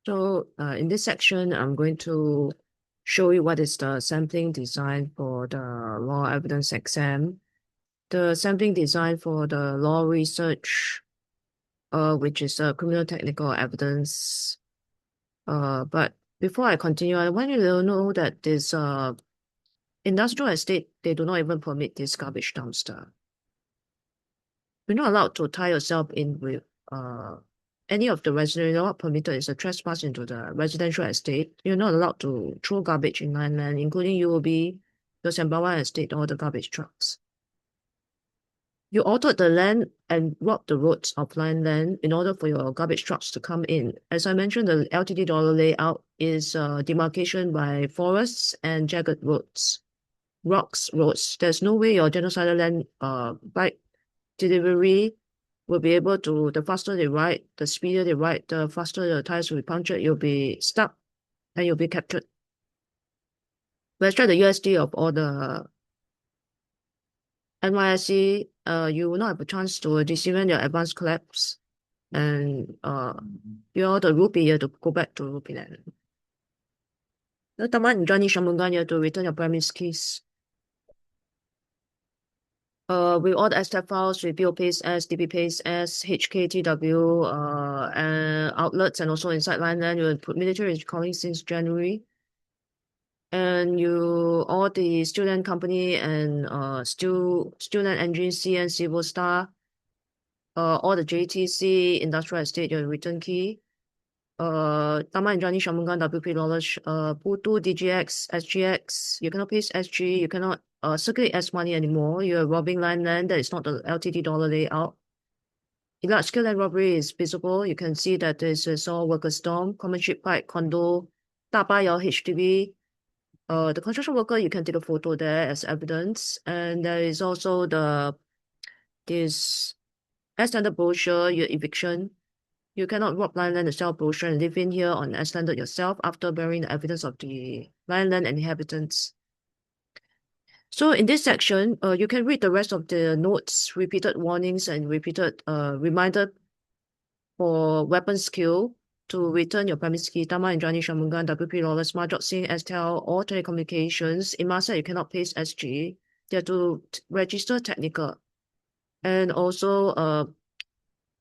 So in this section, I'm going to show you what is the sampling design for the law evidence exam. The sampling design for the law research, which is criminal technical evidence. But before I continue, I want you to know that this industrial estate, they do not even permit this garbage dumpster. You're not allowed to tie yourself in with any of the residential. You're not permitted. It's a trespass into the residential estate. You're not allowed to throw garbage in land, including UOB, the Sembawang estate, or the garbage trucks. You altered the land and robbed the roads of land in order for your garbage trucks to come in. As I mentioned, the LTD dollar layout is demarcation by forests and jagged roads, rocks, roads. There's no way your genocidal land bike delivery will be able to, the faster they ride, the speedier they ride, the faster the tires will be punctured, you'll be stuck and you'll be captured. Let's try the USD of all the NYSE, you will not have a chance to decement your advanced collapse and you're the rupee, you have to go back to rupee land. The Taman Johnny Shamungan, you have to return your premise keys. With all the STF files, with BOPaste-S, DBPaste-S, HKTW, and outlets, and also inside line, then you put military is calling since January. And all the student company and student engine CN Civil Star, all the JTC, industrial estate, your return key. Taman Johnny Shamungan, WP dollars, Putu, DGX, SGX, you cannot paste SG, you cannot circulate S money anymore. You're robbing land. That is not the LTD dollar layout. Large scale land robbery is visible. You can see that this is all worker storm, common ship pipe, condo, 大巴窑 HDB. The construction worker, you can take a photo there as evidence. And there is also this S-standard brochure, your eviction. You cannot rob land and sell brochure and live in here on S-standard yourself after bearing the evidence of the land and inhabitants. So in this section, you can read the rest of the notes, repeated warnings, and repeated reminder for weapon skill to return your premise key, Tama and Johnny Shamungan, WP Lawless, Marjot Singh, STEL, or telecommunications. In Masa, you cannot paste SG. You have to register technical. And also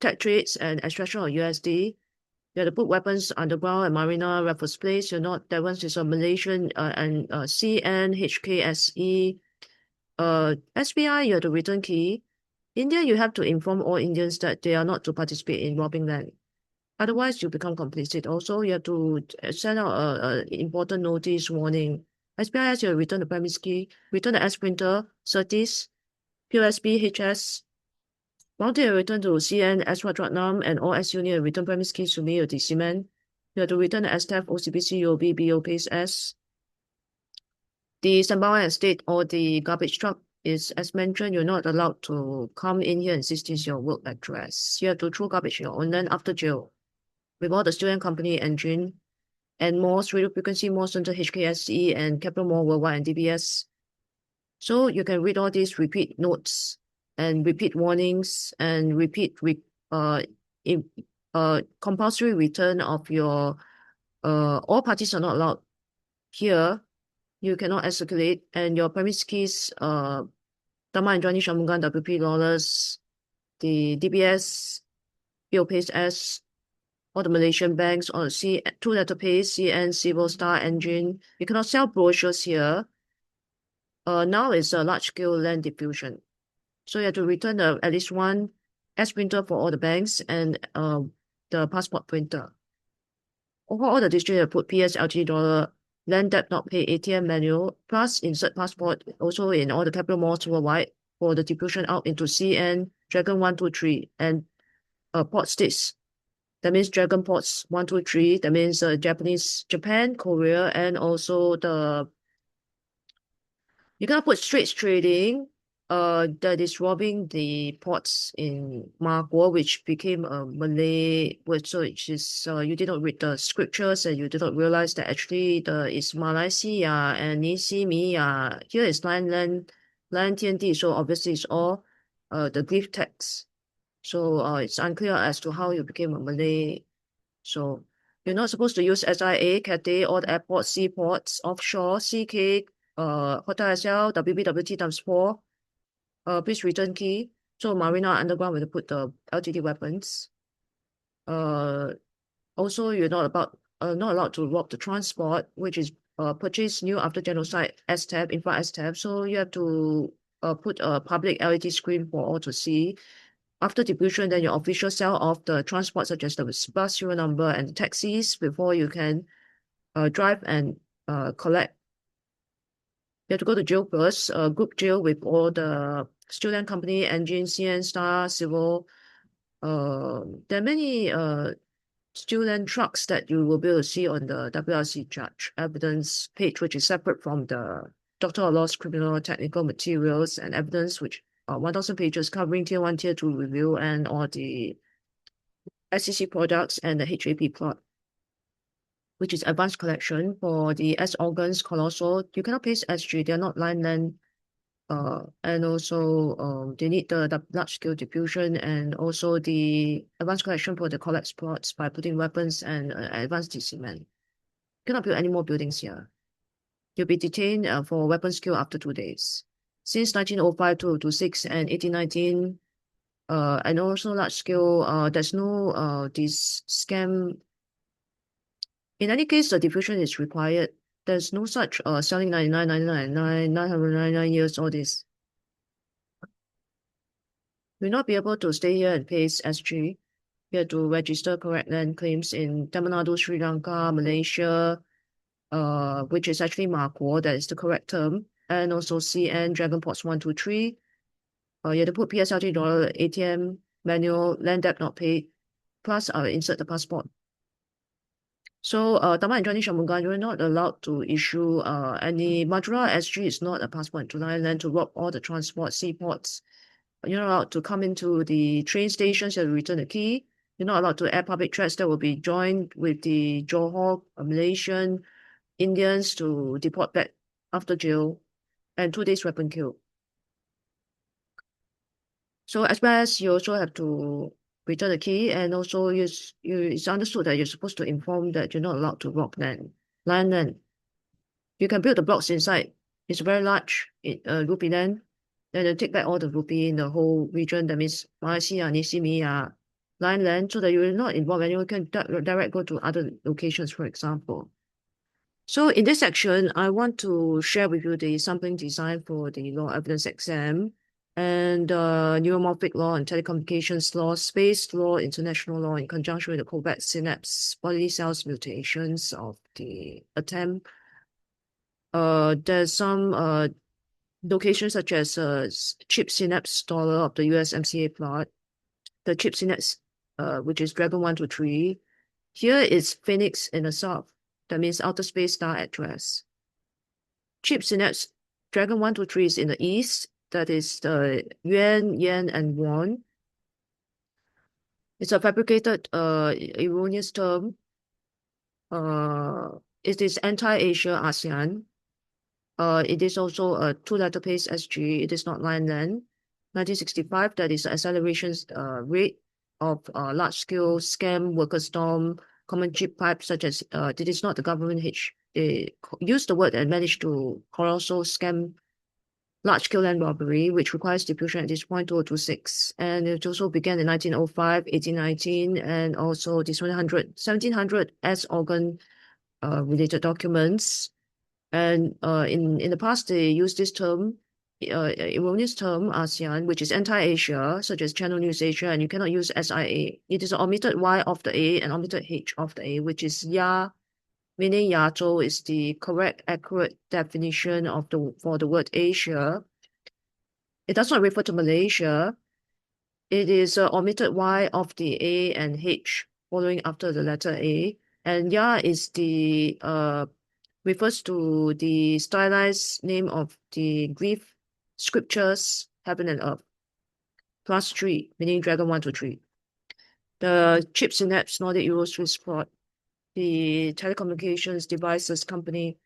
tech trades and extraction of USD. You have to put weapons underground at Marina, Raffles Place. You're not, that one is a Malaysian and CN, HKSE. SBI, you have the return key. India, you have to inform all Indians that they are not to participate in robbing land. Otherwise, you become complicit. Also, you have to send out an important notice warning. SBIS, you return the premise key, return the S printer, certis, POSB, HS. Bounty return to CN, S. and all S unit return premise keys to me or the cement. You have to return the STF, OCBC, UOB, BOPaste-S. The Sembawang estate or the garbage truck is, as mentioned, you're not allowed to come in here and say this is your work address. You have to throw garbage in your own land after jail. With all the student company engine and malls, radio frequency malls center HKSE and Capital Mall Worldwide and DBS. So you can read all these repeat notes and repeat warnings and repeat compulsory return of your all parties are not allowed here. You cannot escalate and your premise keys Tama and Johnny Shamungan, WP Lawless, the DBS, BOPaste-S, all the Malaysian banks, or two-letter pay, CN, Civil Star, Engine. You cannot sell brochures here. Now it's a large-scale land diffusion. So you have to return at least one S printer for all the banks and the passport printer. Over all the districts, you put PS, LTD dollar, land debt not pay, ATM manual, plus insert passport also in all the capital malls worldwide for the diffusion out into CN, Dragon 123, and port states. That means Dragon Ports 123. That means Japan, Korea, and also you cannot put Straits Trading. That is robbing the ports in Margua, which became a Malay word. So which is you did not read the scriptures and you did not realize that actually is Malaysia and Nisi Mia. Here is land TNT. So obviously it's all the Greek text. So it's unclear as to how you became a Malay. So You're not supposed to use SIA, Cathay, or the airport, seaports, offshore, CK, Hotel SL, WBWT times 4. Please return key. So Marina Underground will put the LTT weapons. Also, you're not allowed to rob the transport, which is purchased new after genocide S-tab, infra S-tab. So you have to put a public LED screen for all to see. After distribution, then your official sell off the transport, such as the bus serial number and the taxis, before you can drive and collect. You have to go to jail first, group jail with all the student company, engine, CN, Star, Civil. There are many student trucks that you will be able to see on the WRC judge evidence page, which is separate from the Doctor of Laws criminal technical materials and evidence, which are 1,000 pages covering tier 1, tier 2 review and all the SEC products and the HAP plot, which is advanced collection for the S organs, colossal. You cannot paste SG, they're not line length. And also they need the large scale diffusion and also the advanced collection for the collapse plots by putting weapons and advanced cement. Cannot build any more buildings here. You'll be detained for weapons skill after 2 days. Since 1905 to 2006 and 1819, and also large scale, there's no this scam. In any case, the diffusion is required. There's no such selling 99, 99, 999 years, all this. Will not be able to stay here and paste SG. You have to register correct land claims in Tamil Nadu, Sri Lanka, Malaysia, which is actually Marco, that is the correct term, and also CN, Dragon Ports 1, 2, 3. You have to put PSLT dollar, ATM, manual, land debt not paid, plus insert the passport. So, Taman and Johnny Shamungan, you're not allowed to issue any Madura SG is not a passport to land to rob all the transport, seaports. You're not allowed to come into the train stations, you have to return the key. You're not allowed to air public threats that will be joined with the Johor, Malaysian, Indians to deport back after jail, and 2 days weapon kill. So as well as you also have to return the key, and also it's understood that you're supposed to inform that you're not allowed to rob land. You can build the blocks inside. It's very large, rupee land. Then you take back all the rupee in the whole region, that means Malaysia, Nisimi, land, so that you will not involve anyone, can direct go to other locations, for example. So in this section, I want to share with you the sampling design for the law evidence exam and neuromorphic law and telecommunications law, space law, international law in conjunction with the covert synapse bodily cells mutations of the attempt. There's some locations such as chip synapse dollar of the USMCA plot, the chip synapse, which is Dragon 1 to 3. Here is Phoenix in the south. That means outer space star address. Chip synapse Dragon 1 to 3 is in the east. That is the yuan, yen, and won. It's a fabricated, erroneous term. It is anti-Asia ASEAN. It is also a 2-letter paste SG. It is not line length. 1965, that is the acceleration rate of large-scale scam, worker storm, common chip pipes, such as it is not the government H. They use the word and managed to also scam large-scale land robbery, which requires diffusion at this point 2026. And it also began in 1905, 1819, and also this 1700 S organ related documents. And in the past, they used this term, erroneous term, ASEAN, which is anti-Asia, such as Channel News Asia, and you cannot use SIA. It is omitted Y of the A and omitted H of the A, which is Ya, meaning Yazhou is the correct, accurate definition of for the word Asia. It does not refer to Malaysia. It is omitted Y of the A and H following after the letter A. And Ya is the refers to the stylized name of the Greek scriptures, heaven and earth, plus 3, meaning Dragon 1 to 3. The chip synapse Nordic Euro Swiss plot, the telecommunications devices company.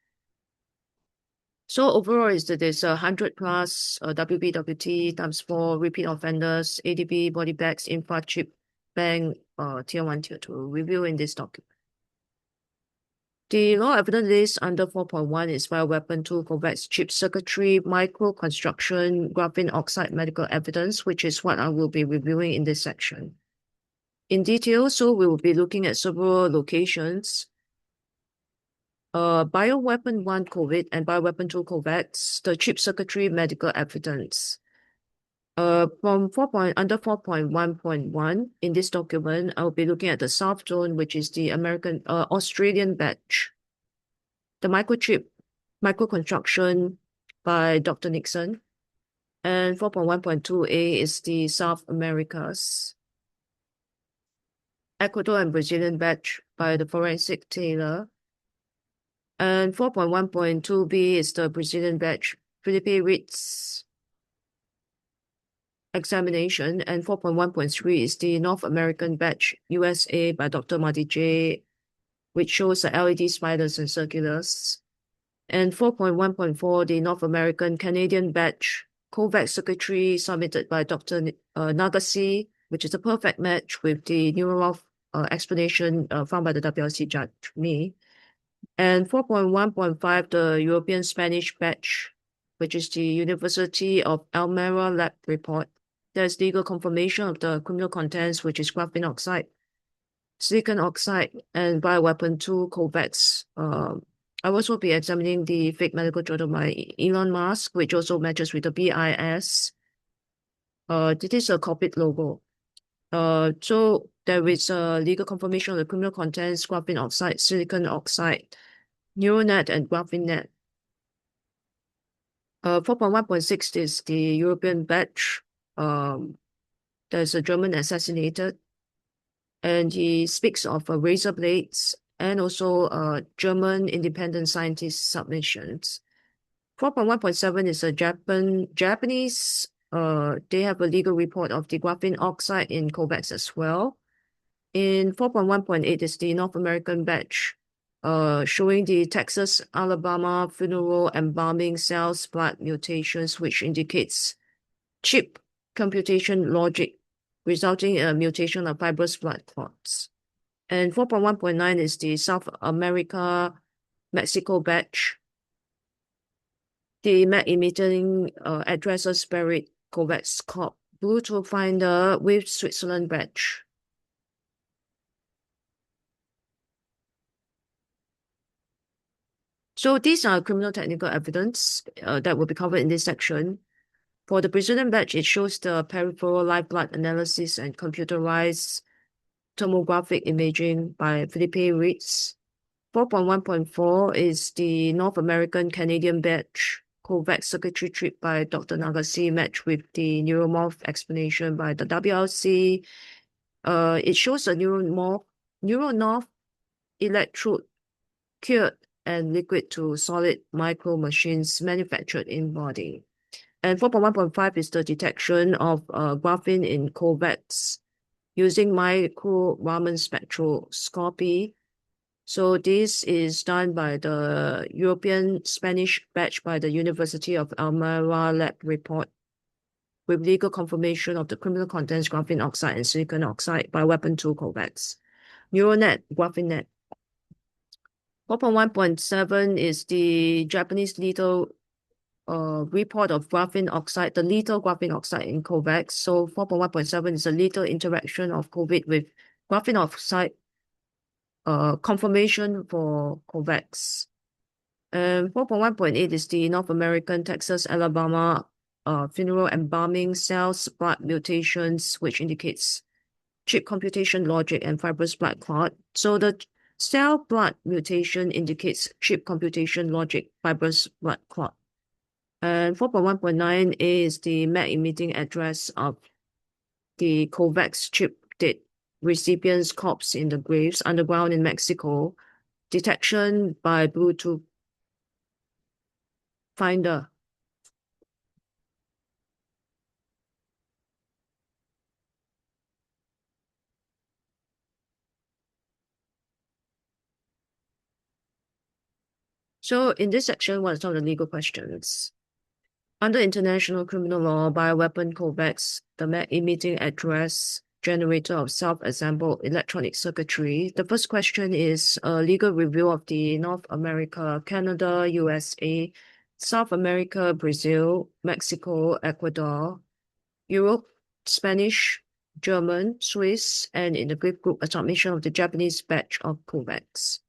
So overall is that there's 100 plus WBWT times 4 repeat offenders, ADB, body bags, infra chip, bank, tier 1, tier 2, review in this document. The law evidence list under 4.1 is bioweapon tool, COVAX chip circuitry, microconstruction, graphene oxide medical evidence, which is what I will be reviewing in this section. In detail, so we will be looking at several locations. Bioweapon 1 COVID and bioweapon 2 COVAX, the chip circuitry medical evidence. From under 4.1.1 in this document, I'll be looking at the South Zone, which is the Australian batch. The microconstruction by Dr. Nixon. And 4.1.2a is the South Americas. Ecuador and Brazilian batch by the forensic Taylor. And 4.1.2b is the Brazilian batch, Philippe Ritz examination. And 4.1.3 is the North American batch, USA by Dr. Marty J, which shows the LED spiders and circulars. And 4.1.4, the North American Canadian batch, COVAX circuitry submitted by Dr. Nagase, which is a perfect match with the neuromorph explanation found by the WLC judge, me. And 4.1.5, the European Spanish batch, which is the University of Almeria lab report. There's legal confirmation of the criminal contents, which is graphene oxide, silicon oxide, and bioweapon 2 COVAX. I will also be examining the fake medical journal by Elon Musk, which also matches with the BIS. This is a corporate logo. So there is a legal confirmation of the criminal contents, graphene oxide, silicon oxide, neural net, and graphene net. 4.1.6 is the European batch. There's a German assassinated, and he speaks of razor blades and also German independent scientist submissions. 4.1.7 is a Japanese. They have a legal report of the graphene oxide in COVAX as well. In 4.1.8 is the North American batch, showing the Texas, Alabama funeral embalming cells blood mutations, which indicates chip computation logic, resulting in a mutation of fibrous blood clots. And 4.1.9 is the South America Mexico batch. The MAC emitting addresses buried COVAX Corp Bluetooth finder with Switzerland batch. So these are criminal technical evidence that will be covered in this section. For the Brazilian batch, it shows the peripheral live blood analysis and computerized tomographic imaging by Philippe Ritz. 4.1.4 is the North American Canadian batch, COVAX circuitry trip by Dr. Nagase, matched with the neuromorph explanation by the WLC. It shows a neural north electrode cured and liquid to solid micro machines manufactured in body. And 4.1.5 is the detection of graphene in COVAX using micro Raman spectroscopy. So this is done by the European Spanish batch by the University of Almeria lab report with legal confirmation of the criminal contents, graphene oxide and silicon oxide by weapon 2 COVAX. Neural net, graphene net. 4.1.7 is the Japanese lethal report of graphene oxide, the lethal graphene oxide in COVAX. So 4.1.7 is a lethal interaction of COVID with graphene oxide confirmation for COVAX. And 4.1.8 is the North American, Texas, Alabama funeral embalming cells blood mutations, which indicates chip computation logic and fibrous blood clot. So the cell blood mutation indicates chip computation logic, fibrous blood clot. And 4.1.9 is the MAC emitting address of the COVAX chip dead recipients' corpse in the graves underground in Mexico. Detection by Bluetooth finder. So in this section, what are some of the legal questions? Under international criminal law, bioweapon COVAX, the MAC emitting address generator of self-assembled electronic circuitry. The first question is a legal review of the North America, Canada, USA, South America, Brazil, Mexico, Ecuador, Europe, Spanish, German, Swiss, and in the Greek group, a submission of the Japanese batch of COVAX.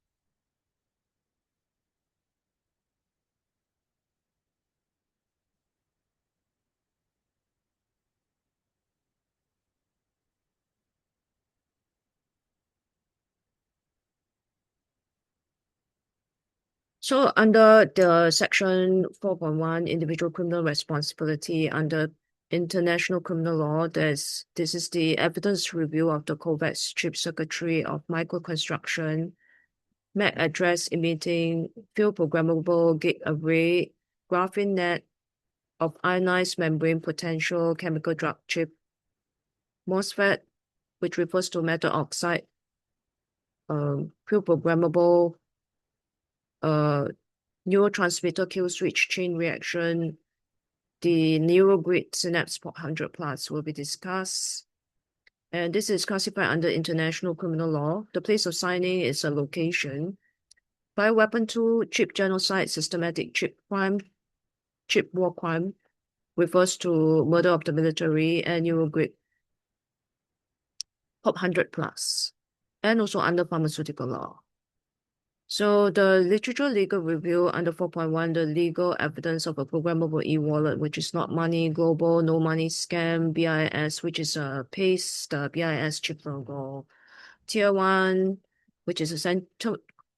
So under the section 4.1 individual criminal responsibility under international criminal law, this is the evidence review of the COVAX chip circuitry of microconstruction, MAC address emitting, field programmable gate array, graphene net of ionized membrane potential chemical drug chip, MOSFET, which refers to metal oxide, field programmable neurotransmitter kill switch chain reaction, the neurogrid synapse port 100 plus will be discussed. And this is classified under international criminal law. The place of signing is a location. Bioweapon 2, chip genocide, systematic chip crime, chip war crime refers to murder of the military and neurogrid pop 100 plus, and also under pharmaceutical law. So the literature legal review under 4.1, the legal evidence of a programmable e-wallet, which is not money, global, no money scam, BIS, which is a PACE, the BIS chip logo. Tier 1, which is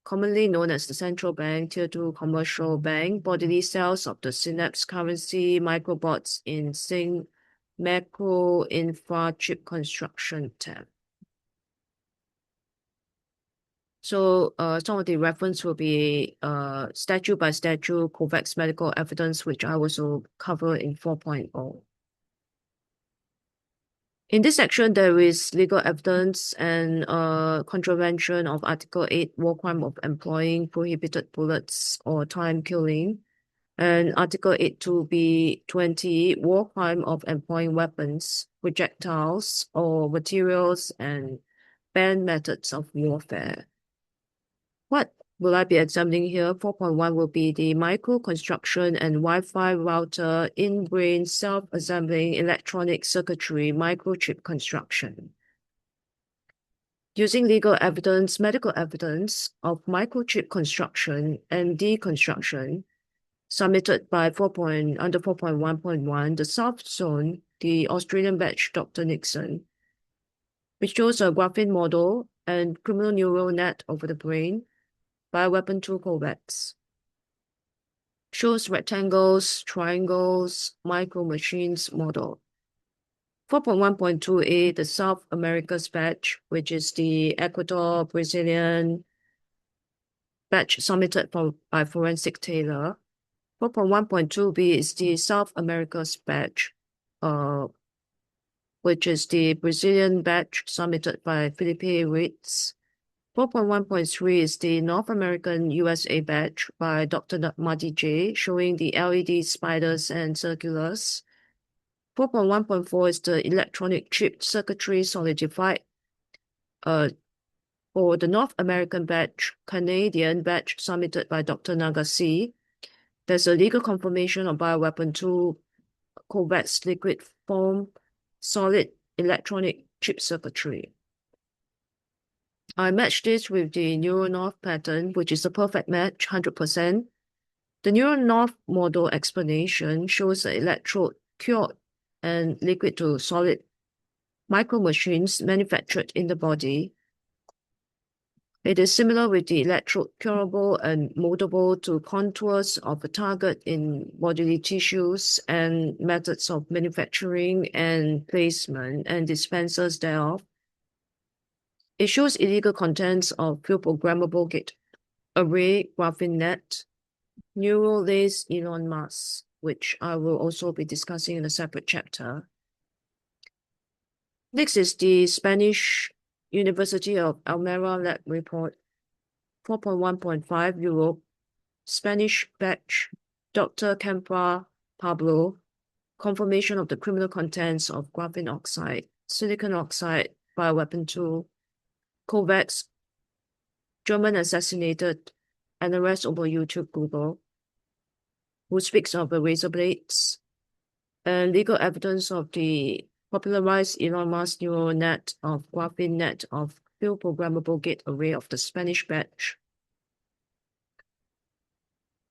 commonly known as the central bank. Tier 2, commercial bank, bodily cells of the synapse currency, microbots in sync, macro infra chip construction tab. So some of the reference will be statute by statute, COVAX medical evidence, which I also cover in 4.0. In this section, there is legal evidence and contravention of Article 8, war crime of employing prohibited bullets or time killing, and Article 8.2b20, war crime of employing weapons, projectiles, or materials and banned methods of warfare. What will I be examining here? 4.1 will be the microconstruction and Wi-Fi router in-brain self-assembling electronic circuitry microchip construction. Using legal evidence, medical evidence of microchip construction and deconstruction submitted by under 4.1.1, the South Zone, the Australian batch Dr. Nixon, which shows a graphene model and criminal neural net over the brain, Bioweapon 2 COVAX. Shows rectangles, triangles, micro machines model. 4.1.2a, the South America's batch, which is the Ecuador Brazilian batch submitted by Forensic Taylor. 4.1.2b is the South America's batch, which is the Brazilian batch submitted by Felipe Ritz. 4.1.3 is the North American USA batch by Dr. Marty J, showing the LED spiders and circulars. 4.1.4 is the electronic chip circuitry solidified. For the North American batch, Canadian batch submitted by Dr. Nagasi, there's a legal confirmation of Bioweapon 2 COVAX liquid form solid electronic chip circuitry. I matched this with the NeuroNorth pattern, which is a perfect match, 100%. The NeuroNorth model explanation shows the electrode cured and liquid to solid micro machines manufactured in the body. It is similar with the electrode curable and moldable to contours of a target in bodily tissues and methods of manufacturing and placement and dispensers thereof. It shows illegal contents of field programmable gate array, graphene net, neural lace Elon Musk, which I will also be discussing in a separate chapter. Next is the Spanish University of Almera lab report, 4.1.5 Europe, Spanish batch, Dr. Campra Pablo, confirmation of the criminal contents of graphene oxide, silicon oxide bioweapon tool, COVAX, German assassinated, and arrest over YouTube Google, who speaks of the razor blades, and legal evidence of the popularized Elon Musk neural net of graphene net of field programmable gate array of the Spanish batch.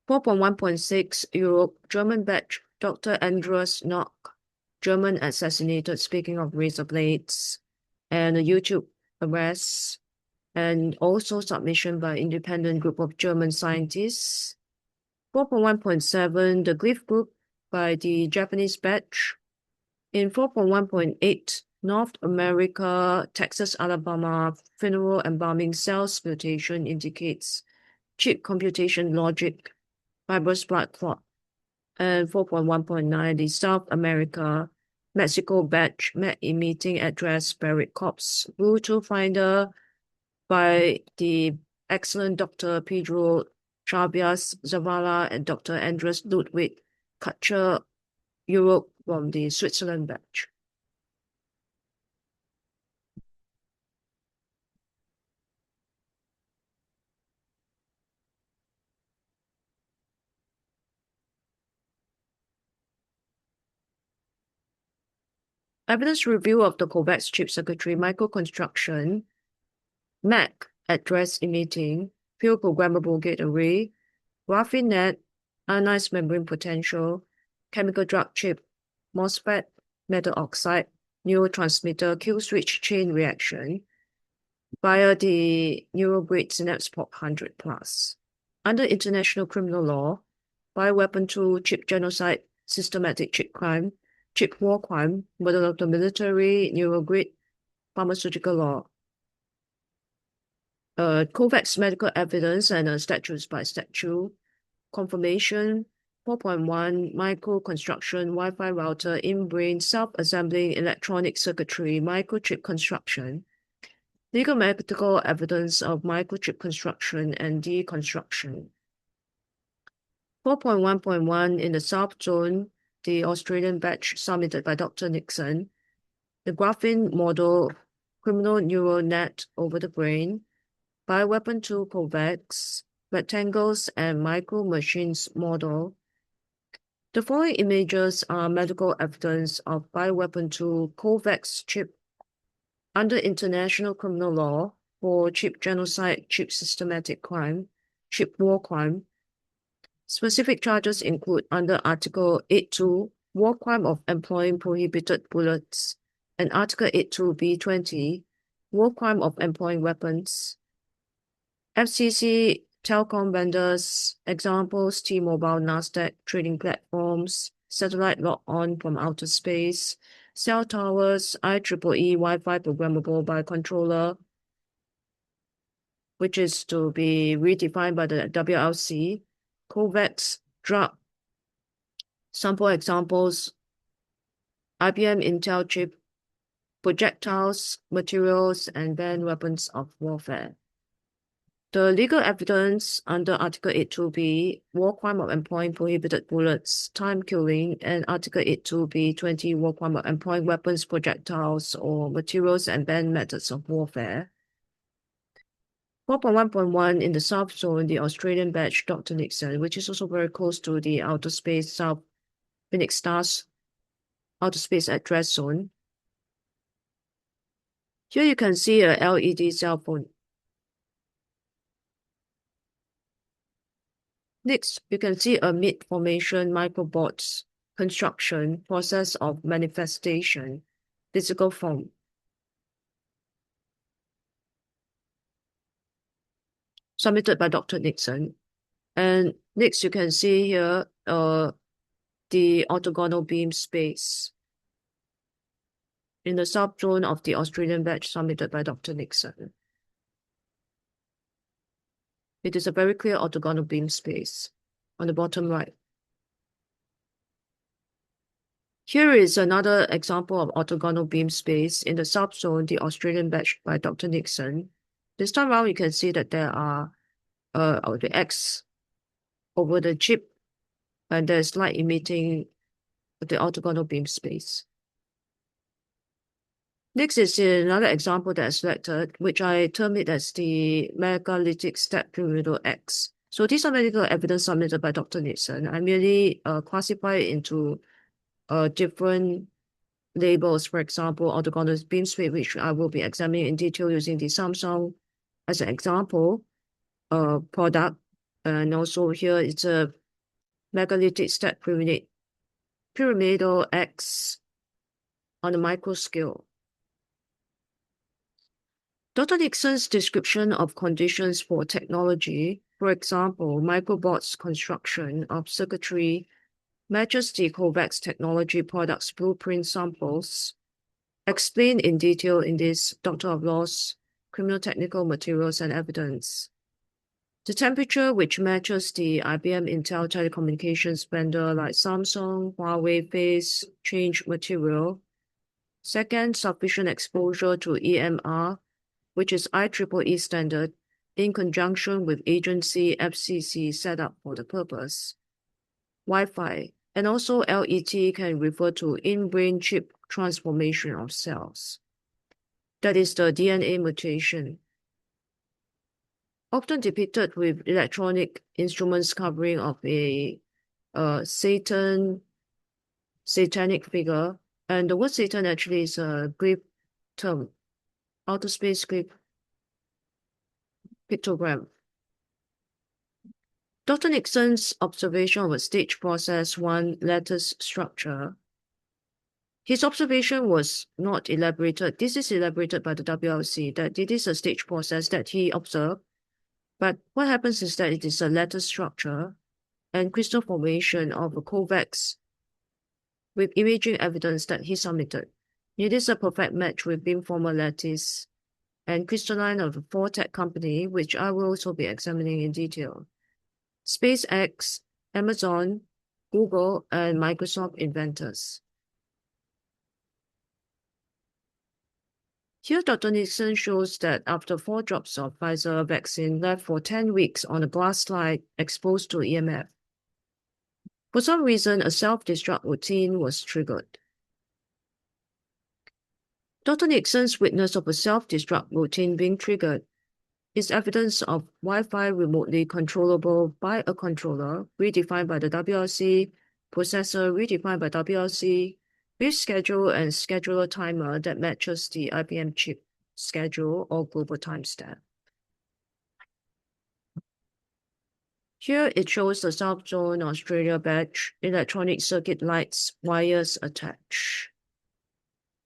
4.1.6 Europe, German batch, Dr. Andreas Nock, German assassinated, speaking of razor blades, and a YouTube arrest, and also submission by independent group of German scientists. 4.1.7, the Glyph group by the Japanese batch. In 4.1.8, North America, Texas, Alabama, funeral embalming cell mutation indicates chip computation logic, fibrous blood clot. And 4.1.9, the South America, Mexico batch met emitting address buried corpse Bluetooth finder by the excellent Dr. Pedro Chavias Zavala and Dr. Andres Ludwig Kutcher, Europe, from the Switzerland batch. Evidence review of the COVAX chip circuitry microconstruction, MAC address emitting, field programmable gate array, graphene net, ionized membrane potential, chemical drug chip, MOSFET, metal oxide, neurotransmitter kill switch chain reaction via the neurogrid synapse port 100 plus. Under international criminal law, bioweapon tool, chip genocide, systematic chip crime, chip war crime, murder of the military, neurogrid, pharmaceutical law. COVAX medical evidence and statutes by statute, confirmation, 4.1, microconstruction, Wi-Fi router, in-brain, self-assembling electronic circuitry, microchip construction, legal medical evidence of microchip construction and deconstruction. 4.1.1, in the South Zone, the Australian batch submitted by Dr. Nixon, the graphene model, criminal neural net over the brain, bioweapon tool COVAX, rectangles and micro machines model. The following images are medical evidence of bioweapon tool COVAX chip under international criminal law for chip genocide, chip systematic crime, chip war crime. Specific charges include under Article 8.2, war crime of employing prohibited bullets, and Article 8.2b20, war crime of employing weapons. FCC telecom vendors, examples T-Mobile, Nasdaq, trading platforms, satellite lock-on from outer space, cell towers, IEEE Wi-Fi programmable by controller, which is to be redefined by the WLC, COVAX drug sample examples, IBM Intl chip, projectiles, materials, and then weapons of warfare. The legal evidence under Article 8.2b, war crime of employing prohibited bullets, time killing, and Article 8.2b20, war crime of employing weapons, projectiles, or materials and banned methods of warfare. 4.1.1, in the South Zone, the Australian batch Dr. Nixon, which is also very close to the outer space South Phoenix Stars outer space address zone. Here you can see a LED cell phone. Next, you can see a mid-formation microbots construction process of manifestation, physical form. Submitted by Dr. Nixon. And next, you can see here the orthogonal beam space in the South Zone of the Australian batch submitted by Dr. Nixon. It is a very clear orthogonal beam space on the bottom right. Here is another example of orthogonal beam space in the South Zone, the Australian batch by Dr. Nixon. This time around, you can see that there are the X over the chip, and there's light emitting the orthogonal beam space. Next is another example that I selected, which I term it as the megalithic step pyramidal X. So these are medical evidence submitted by Dr. Nixon. I merely classify it into different labels, for example, orthogonal beam sweep, which I will be examining in detail using the Samsung as an example product. And also here it's a megalithic step pyramidal X on a micro scale. Dr. Nixon's description of conditions for technology, for example, microbots construction of circuitry, matches the COVAX technology products blueprint samples, explained in detail in this Doctor of Laws, Criminal Technical Materials and Evidence. The temperature, which matches the IBM Intel telecommunications vendor like Samsung, Huawei phase change material. Second, sufficient exposure to EMR, which is IEEE standard, in conjunction with agency FCC set up for the purpose. Wi-Fi, and also LET can refer to in-brain chip transformation of cells. That is the DNA mutation. Often depicted with electronic instruments covering of a satanic figure. And the word Satan actually is a Greek term, outer space Greek pictogram. Dr. Nixon's observation of a stage process 1 lattice structure. His observation was not elaborated. This is elaborated by the WLC, that it is a stage process that he observed. But what happens is that it is a lattice structure and crystal formation of a COVAX with imaging evidence that he submitted. It is a perfect match with beamformer lattice and crystalline of the 4Tech company, which I will also be examining in detail. SpaceX, Amazon, Google, and Microsoft inventors. Here, Dr. Nixon shows that after 4 drops of Pfizer vaccine left for 10 weeks on a glass slide exposed to EMF, for some reason, a self-destruct routine was triggered. Dr. Nixon's witness of a self-destruct routine being triggered is evidence of Wi-Fi remotely controllable by a controller redefined by the WLC, processor redefined by WLC, with schedule and scheduler timer that matches the IBM chip schedule or global timestamp. Here it shows the South Zone Australia batch, electronic circuit lights, wires attached,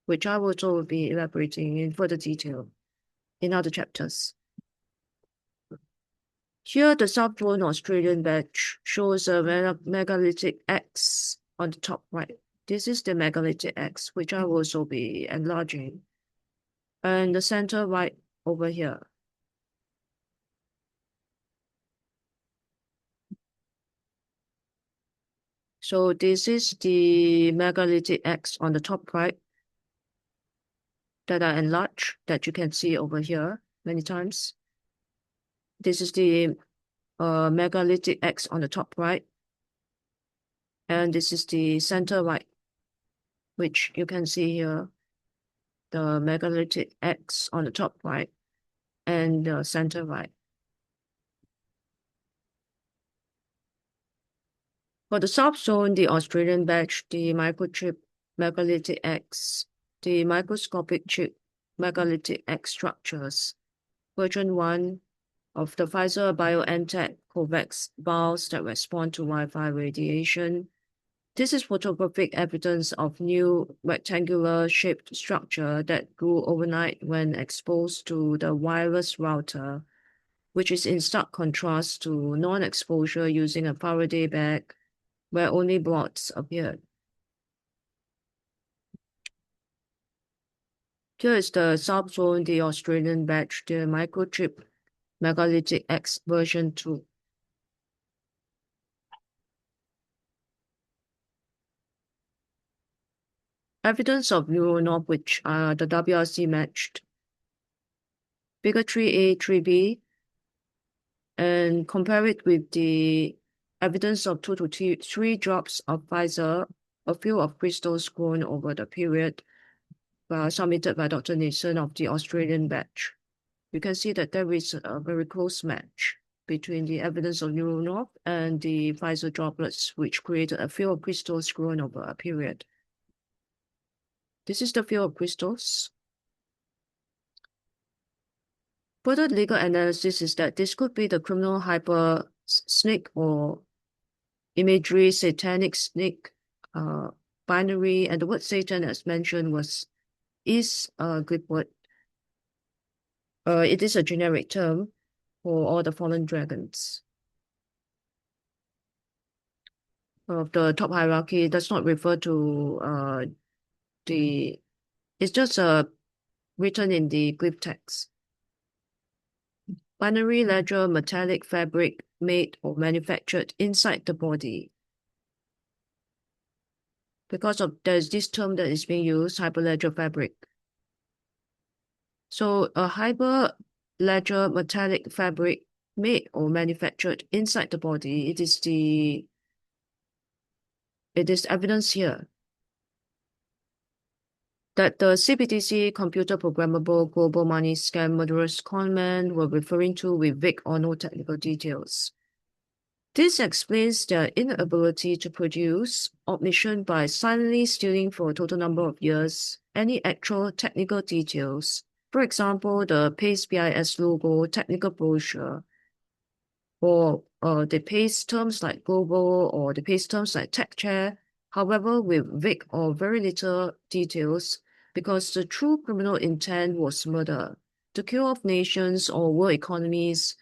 which I will also be elaborating in further detail in other chapters. Here, the South Zone Australian batch shows a megalithic X on the top right. This is the megalithic X, which I will also be enlarging. And the center right over here. So this is the megalithic X on the top right that I enlarged, that you can see over here many times. This is the megalithic X on the top right. And this is the center right, which you can see here, the megalithic X on the top right and the center right. For the South Zone, the Australian batch, the microchip megalithic X, the microscopic chip megalithic X structures, version 1 of the Pfizer BioNTech COVAX vials that respond to Wi-Fi radiation. This is photographic evidence of new rectangular shaped structure that grew overnight when exposed to the wireless router, which is in stark contrast to non-exposure using a Faraday bag where only blots appeared. Here is the South Zone, the Australian batch, the microchip megalithic X version 2. Evidence of neuronop, which the WRC matched. Figure 3A, 3B, and compare it with the evidence of 2 to 3 drops of Pfizer, a few of crystals grown over the period. submitted by Dr. Nixon of the Australian batch. You can see that there is a very close match between the evidence of neural north and the Pfizer droplets, which created a field of crystals growing over a period. This is the field of crystals. Further legal analysis is that this could be the criminal hyper snake or imagery satanic snake binary, and the word Satan, as mentioned, is a Greek word. It is a generic term for all the fallen dragons of the top hierarchy. It does not refer to it's just written in the glyph text. Binary ledger metallic fabric made or manufactured inside the body. Because there's this term that is being used, hyperledger fabric. So a hyperledger metallic fabric made or manufactured inside the body, it is evidence here that the CBDC computer programmable global money scam murderous conmen were referring to with vague or no technical details. This explains their inability to produce, omission by silently stealing for a total number of years, any actual technical details. For example, the paste BIS logo, technical brochure, or they paste terms like global, or they paste terms like tech chair, however, with vague or very little details, because the true criminal intent was murder, to kill off nations or world economies,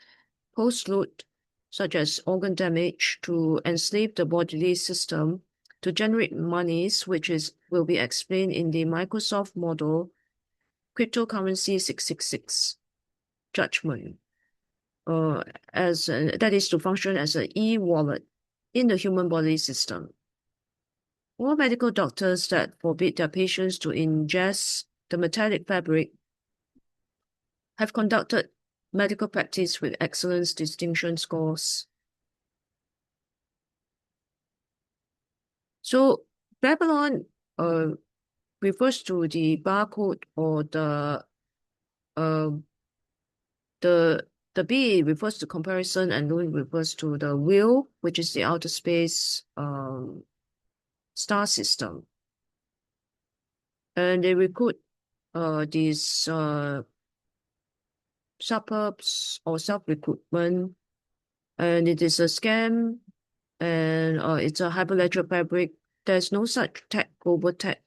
post-loot, such as organ damage, to enslave the bodily system, to generate monies, which will be explained in the Microsoft model, cryptocurrency 666 judgment, that is to function as an e-wallet in the human body system. All medical doctors that forbid their patients to ingest the metallic fabric have conducted medical practice with excellence distinction scores. So Babylon refers to the barcode, or the B refers to comparison, and Loon refers to the wheel, which is the outer space star system. And they recruit these suburbs or self-recruitment, and it is a scam, and it's a hyperledger fabric. There's no such tech, global tech.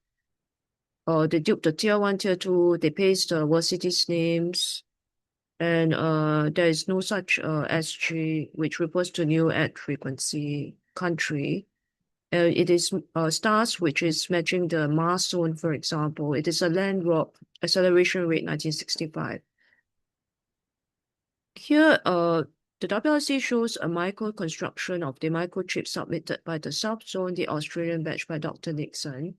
They dupe the tier 1, tier 2, they paste the world cities names, and there is no such SG, which refers to new ad frequency country. It is stars, which is matching the Mars zone, for example. It is a land rock acceleration rate 1965. Here, the WRC shows a micro construction of the microchip submitted by the South Zone, the Australian batch by Dr. Nixon.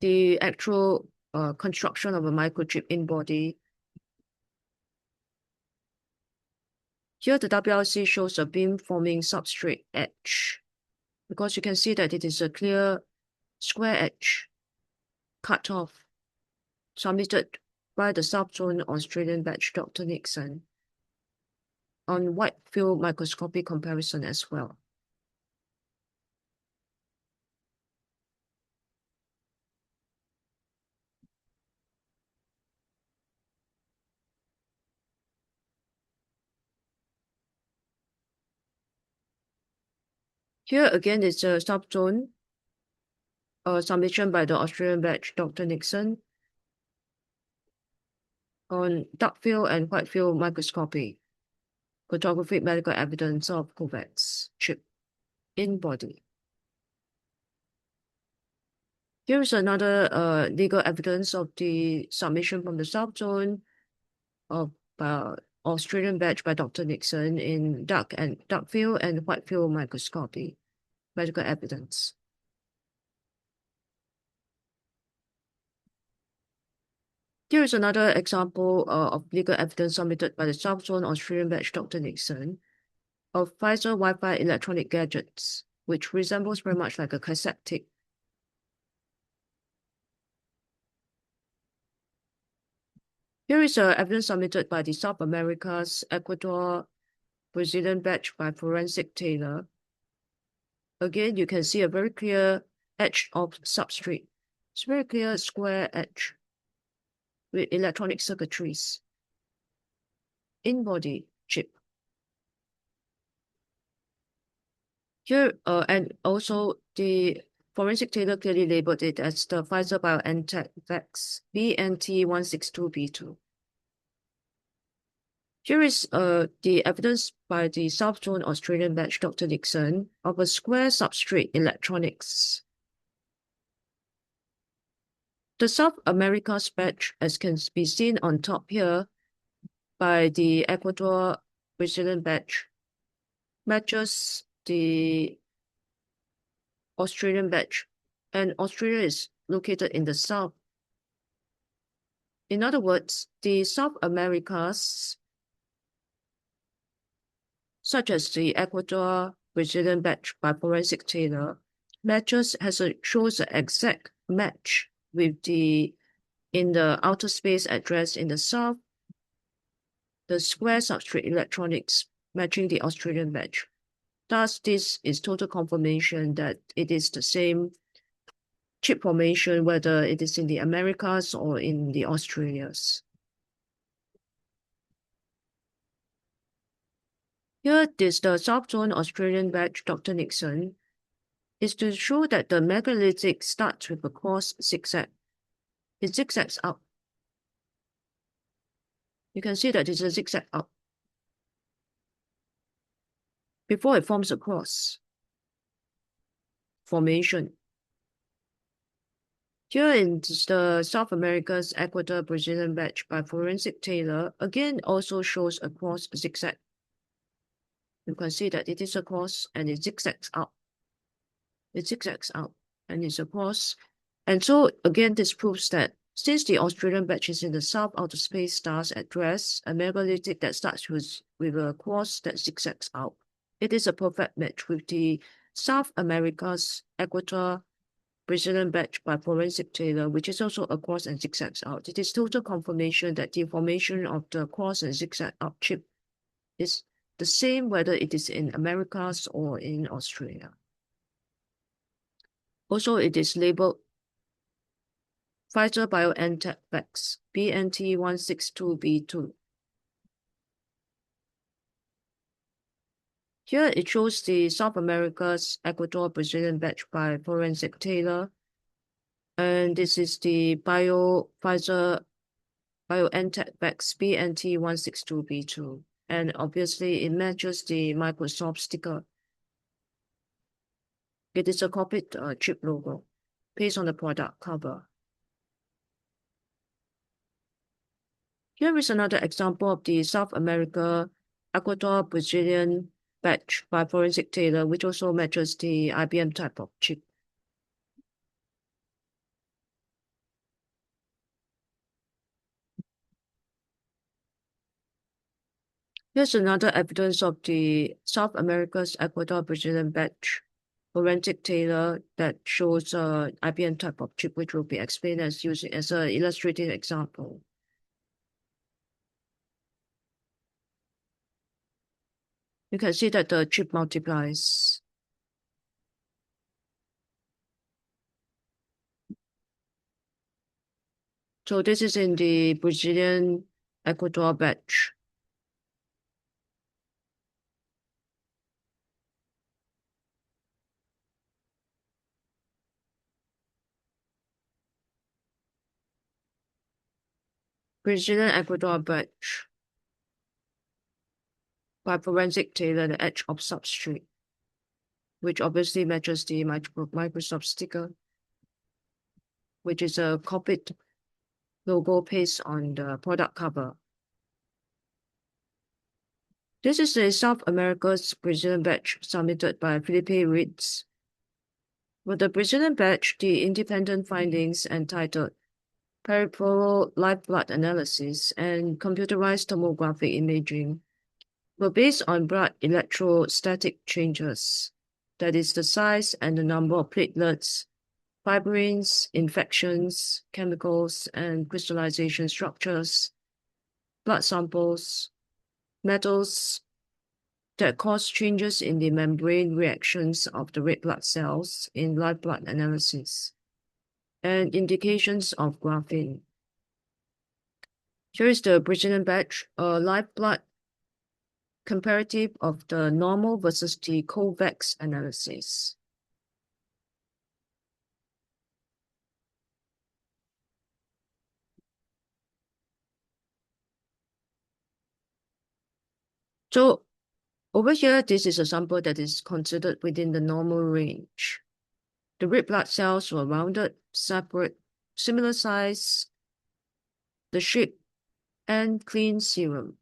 The actual construction of a microchip in body. Here, the WRC shows a beam-forming substrate edge, because you can see that it is a clear square edge cut off, submitted by the South-Zone Australian batch Dr. Nixon on wide field microscopy comparison as well. Here again is a South-Zone submission by the Australian batch Dr. Nixon on dark field and wide field microscopy, photographic medical evidence of COVAX chip in body. Here is another legal evidence of the submission from the South Zone of Australian batch by Dr. Nixon in dark field and wide field microscopy, medical evidence. Here is another example of legal evidence submitted by the South Zone Australian batch Dr. Nixon of Pfizer Wi-Fi electronic gadgets, which resembles very much like a cassette tape Here is evidence submitted by the South America's Ecuador Brazilian batch by Forensic Taylor. Again, you can see a very clear edge of substrate. It's very clear square edge with electronic circuitries. In-body chip. Here, and also the Forensic Taylor clearly labeled it as the Pfizer-BioNTech Vax BNT162B2. Here is the evidence by the South Zone Australian batch Dr. Nixon of a square substrate electronics. The South America's batch, as can be seen on top here by the Ecuador Brazilian batch, matches the Australian batch, and Australia is located in the south. In other words, the South Americas, such as the Ecuador Brazilian batch by Forensic Taylor, shows an exact match with in the outer space address in the south, the square substrate electronics matching the Australian batch. Thus, this is total confirmation that it is the same chip formation, whether it is in the Americas or in the Australias. Here is the South Zone Australian batch Dr. Nixon, is to show that the megalithic starts with a cross zigzag. It zigzags up. You can see that it's a zigzag up before it forms a cross formation. Here in the South America's Ecuador Brazilian batch by Forensic Taylor, again also shows a cross zigzag. You can see that it is a cross and it zigzags up. It zigzags out and it's a cross. And so again, this proves that since the Australian batch is in the south outer space stars address, a megalithic that starts with a cross that zigzags out, it is a perfect match with the South America's Ecuador Brazilian batch by Forensic Taylor, which is also a cross and zigzags out. It is total confirmation that the formation of the cross and zigzag out chip is the same whether it is in Americas or in Australia. Also, it is labeled Pfizer-BioNTech Vax BNT162B2. Here it shows the South America's Ecuador Brazilian batch by Forensic Taylor. And this is the Pfizer-BioNTech Vax BNT162B2. And obviously it matches the Microsoft sticker. It is a copied chip logo based on the product cover. Here is another example of the South America Ecuador Brazilian batch by Forensic Taylor, which also matches the IBM type of chip. Here's another evidence of the South America's Ecuador Brazilian batch, Forensic Taylor, that shows IBM type of chip, which will be explained as using as an illustrative example. You can see that the chip multiplies. So this is in the Brazilian Ecuador batch. Brazilian Ecuador batch by Forensic Taylor, the edge of substrate, which obviously matches the Microsoft sticker, which is a copied logo paste on the product cover. This is the South America's Brazilian batch submitted by Felipe Ritz. For the Brazilian batch, the independent findings entitled Peripheral Live Blood Analysis and Computerized Tomographic Imaging were based on blood electrostatic changes, that is, the size and the number of platelets, fibrins, infections, chemicals, and crystallization structures blood samples, metals that cause changes in the membrane reactions of the red blood cells in live blood analysis, and indications of graphene. Here is the Brazilian batch, a live blood comparative of the normal versus the COVAX analysis. So over here, this is a sample that is considered within the normal range. The red blood cells were rounded, separate, similar size, the shape, and clean serum.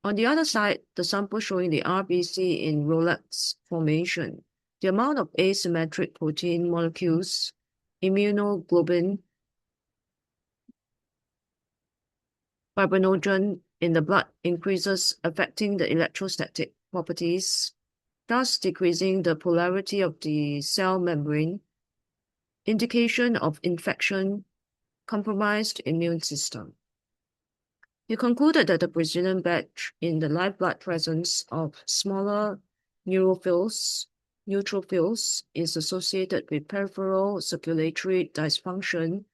On the other side, the sample showing the RBC in Rolex formation, the amount of asymmetric protein molecules, immunoglobulin, fibrinogen in the blood increases, affecting the electrostatic properties, thus decreasing the polarity of the cell membrane, indication of infection, compromised immune system. He concluded that the Brazilian batch in the live blood presence of smaller neutrophils is associated with peripheral circulatory dysfunction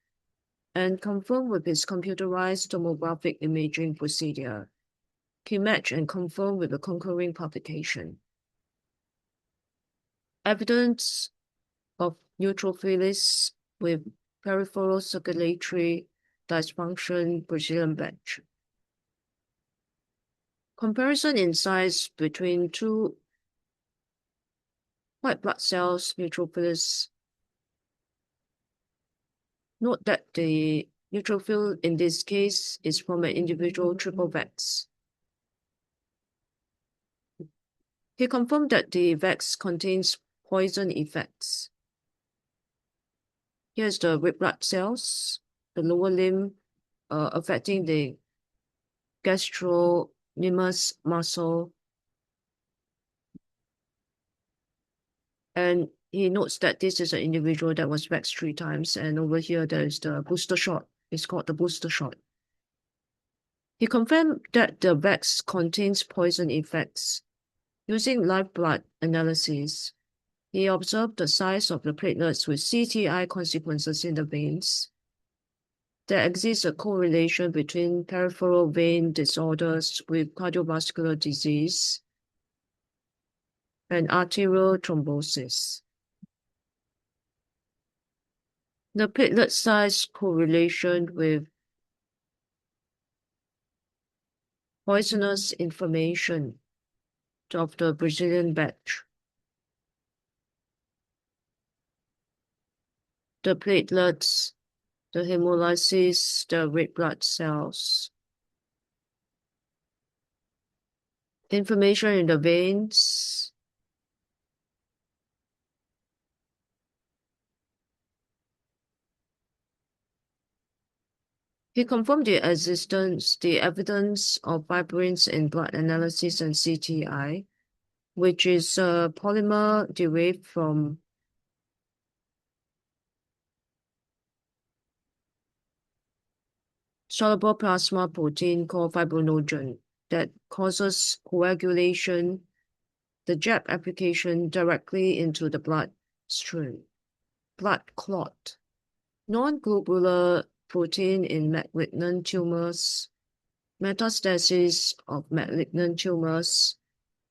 and confirmed with his computerized tomographic imaging procedure. He matched and confirmed with a concurring publication. Evidence of neutrophils with peripheral circulatory dysfunction Brazilian batch. Comparison in size between two white blood cells neutrophils. Note that the neutrophil in this case is from an individual triple vax. He confirmed that the vax contains poison effects. Here's the red blood cells, the lower limb affecting the gastrocnemius muscle. And he notes that this is an individual that was vaxxed 3 times. And over here, there is the booster shot. It's called the booster shot. He confirmed that the vax contains poison effects. Using live blood analysis, he observed the size of the platelets with CTI consequences in the veins. There exists a correlation between peripheral vein disorders with cardiovascular disease and arterial thrombosis. The platelet size correlation with poisonous inflammation of the Brazilian batch. The platelets, the hemolysis, the red blood cells. Inflammation in the veins. He confirmed the evidence of fibrins in blood analysis and CTI, which is a polymer derived from soluble plasma protein called fibrinogen that causes coagulation, the jab application directly into the bloodstream, blood clot, non-globular protein in malignant tumors, metastasis of malignant tumors,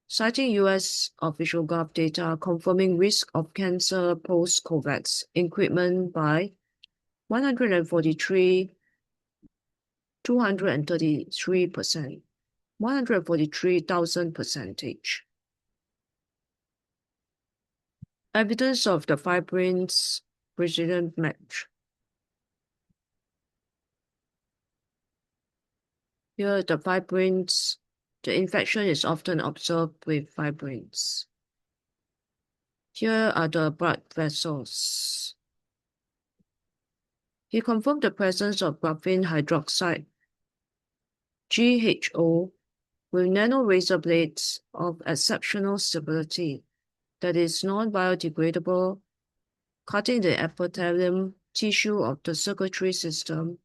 citing U.S. official gov data confirming risk of cancer post-COVAX increment by 143, 233%, 143,000%. Evidence of the fibrins Brazilian match. Here, the fibrins, the infection is often observed with fibrins. Here are the blood vessels. He confirmed the presence of graphene hydroxide, GHO, with nano-razor blades of exceptional stability that is non-biodegradable, cutting the epithelium tissue of the circulatory system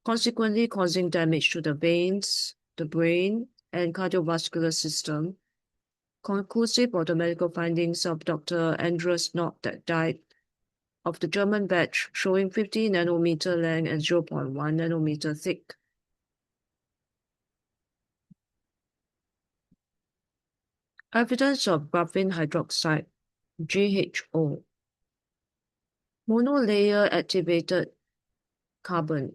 consequently causing damage to the veins, the brain, and cardiovascular system. Conclusive of the medical findings of Dr. Andreas Knott that died of the German batch showing 50 nanometer length and 0.1 nanometer thick. Evidence of graphene hydroxide, GHO. Monolayer activated carbon.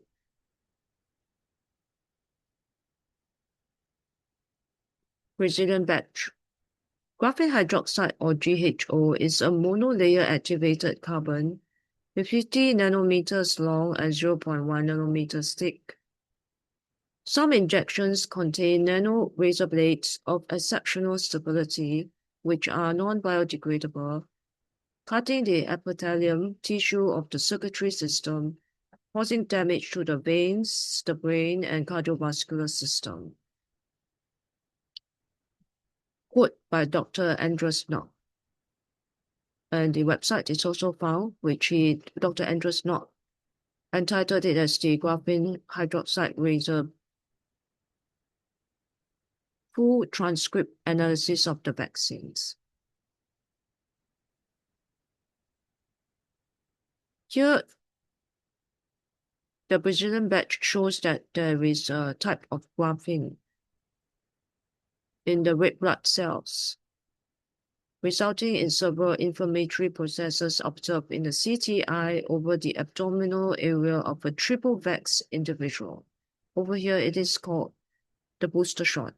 Brazilian batch. Graphene hydroxide, or GHO, is a monolayer activated carbon with 50 nanometers long and 0.1 nanometers thick. Some injections contain nano razor blades of exceptional stability, which are non-biodegradable, cutting the epithelium tissue of the circulatory system, causing damage to the veins, the brain, and cardiovascular system. Quote by Dr. Andreas Knott. And the website is also found, which Dr. Andreas Knott entitled it as the graphene hydroxide razor full transcript analysis of the vaccines. Here, the Brazilian batch shows that there is a type of graphene in the red blood cells, resulting in several inflammatory processes observed in the CTI over the abdominal area of a triple vax individual. Over here, it is called the booster shot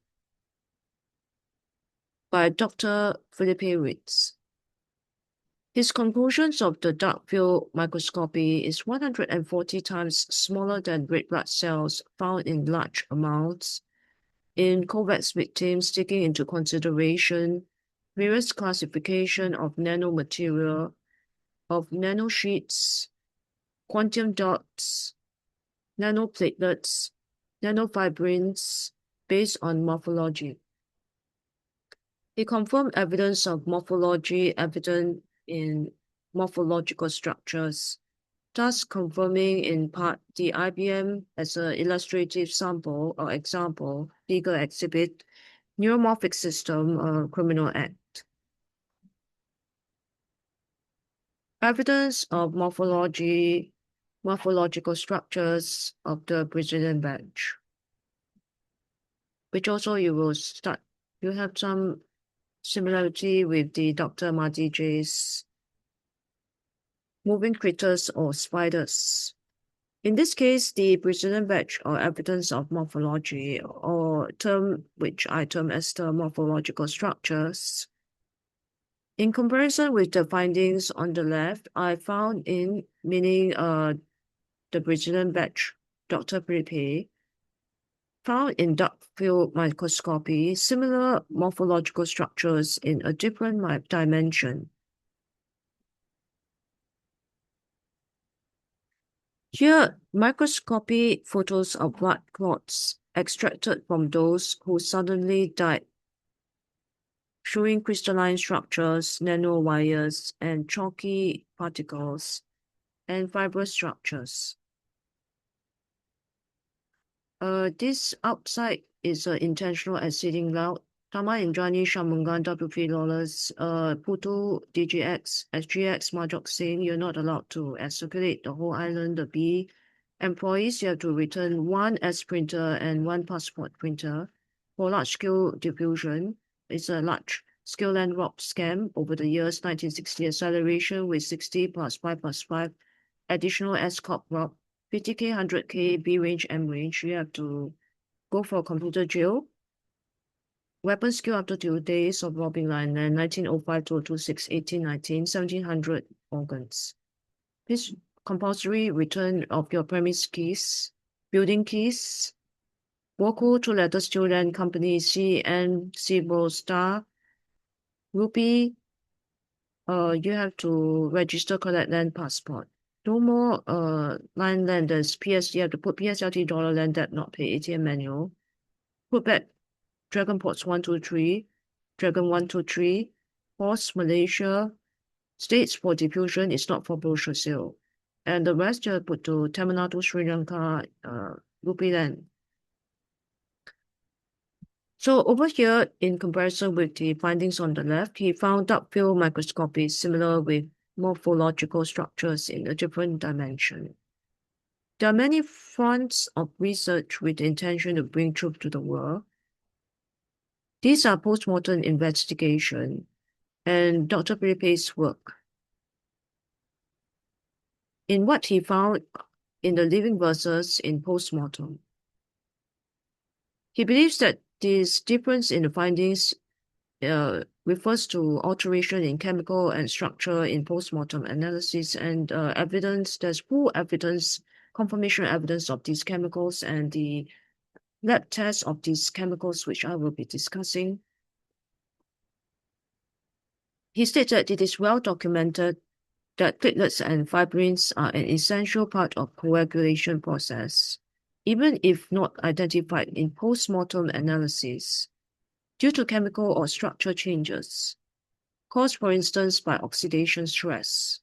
by Dr. Felipe Ritz. His conclusions of the dark field microscopy is 140 times smaller than red blood cells found in large amounts in COVAX victims, taking into consideration various classification of nanomaterial, of nanosheets, quantum dots, nanoplatelets, nanofibrins, based on morphology. He confirmed evidence of morphology evident in morphological structures, thus confirming in part the IBM as an illustrative sample or example, legal exhibit, neuromorphic system, criminal act. Evidence of morphological structures of the Brazilian batch, which also you have some similarity with the Dr. Marty J's moving critters or spiders. In this case, the Brazilian batch or evidence of morphology, or term which I term as the morphological structures. In comparison with the findings on the left, I found meaning the Brazilian batch, Dr. Felipe, found in dark field microscopy similar morphological structures in a different dimension. Here, microscopy photos of blood clots extracted from those who suddenly died, showing crystalline structures, nanowires, and chalky particles, and fibrous structures. This outside is an intentional exceeding loud. Tama Indrani Shamungan WP Lawless, Putu DGX, SGX Majok saying you're not allowed to circulate the whole island. The B employees, you have to return one S printer and one passport printer. For large scale diffusion, it's a large scale land rock scam over the years 1960 acceleration with 60 plus 5 plus 5 additional S corp rock. 50K, 100K, B range, M range, you have to go for computer jail. Weapon skill after 2 days of robbing line and 1905 to 26, 1819, 1700 organs. This compulsory return of your premise keys, building keys, Woku to letter student company CN Civil Star, Rupee, you have to register collect land passport. No more line lenders, PS, you have to put PSLT dollar land debt not pay ATM manual. Put back Dragon Ports 123, Dragon 123, Horse Malaysia, states for diffusion is not for brochure sale. And the rest you put to Tamil Nadu, Sri Lanka, rupee land. So over here, in comparison with the findings on the left, he found dark field microscopy similar with morphological structures in a different dimension. There are many fronts of research with the intention to bring truth to the world. These are postmortem investigation and Dr. Felipe's work. In what he found in the living versus in postmortem. He believes that this difference in the findings refers to alteration in chemical and structure in postmortem analysis and evidence. There's full evidence, confirmation evidence of these chemicals and the lab tests of these chemicals, which I will be discussing. He states that it is well documented that platelets and fibrins are an essential part of coagulation process, even if not identified in postmortem analysis, due to chemical or structure changes, caused, for instance, by oxidation stress.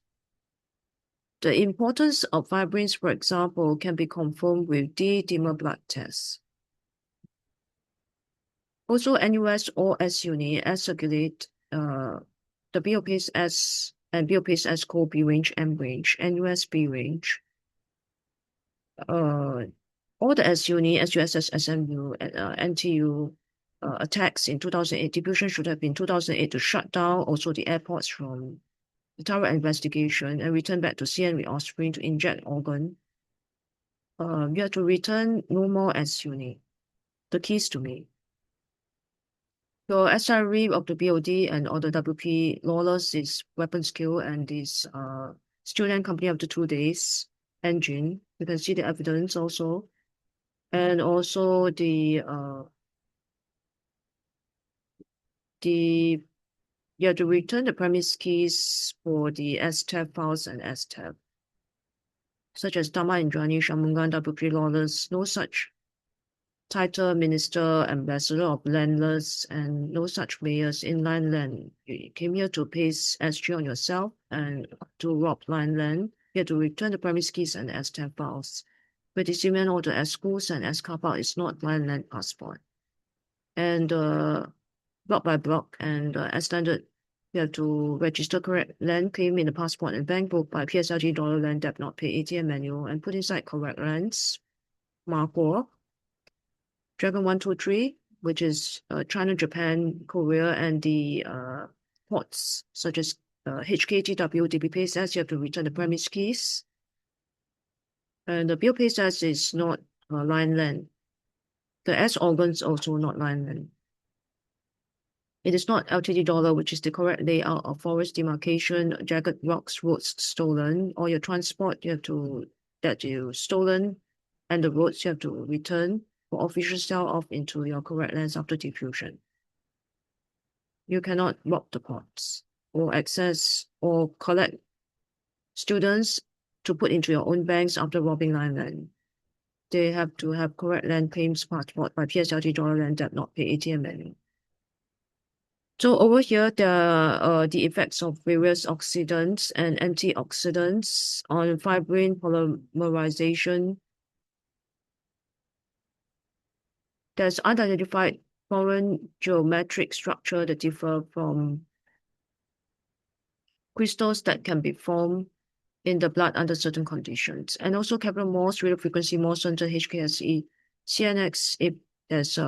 The importance of fibrins, for example, can be confirmed with D-dimer blood tests. Also, NUS or S-unit as circulate the BOPs S and BOPs S called B range, M range, NUS B range. All the S-unit, SUSS, SMU, NTU attacks in 2008, diffusion should have been 2008 to shut down also the airports from the thorough investigation and return back to CN with offspring to inject organ. You have to return no more S-unit. The keys to me. So SRE of the BOD and all the WP lawless is weapon skill and this student company after 2 days engine. You can see the evidence also. And also you have to return the premise keys for the STAB files and STAB, such as Dharma Indrani, Shamungan, WP lawless, no such title, minister, ambassador of landless, and no such mayors in line land. You came here to paste SG on yourself and to rob line land. You have to return the premise keys and STAB files. But the cement order as schools and as car park is not line land passport. And block by block and as standard, you have to register correct land claim in the passport and bank book by PSLG dollar land debt not pay ATM manual and put inside correct lands. Marco, Dragon 123, which is China, Japan, Korea, and the ports such as HKTW, DBPSS, you have to return the premise keys. And the BOPSS is not line land. The S organs also not line land. It is not LTD dollar, which is the correct layout of forest demarcation, jagged rocks, roads stolen, or your transport that you stolen, and the roads you have to return for official sell off into your correct lands after diffusion. You cannot rob the ports or access or collect students to put into your own banks after robbing land. They have to have correct land claims passport by PSLT dollar land debt not pay ATM manual. So over here, there are the effects of various oxidants and antioxidants on fibrin polymerization. There's unidentified foreign geometric structure that differ from crystals that can be formed in the blood under certain conditions. And also capital Morse, radio frequency Morse center HKSE, CNX, if there's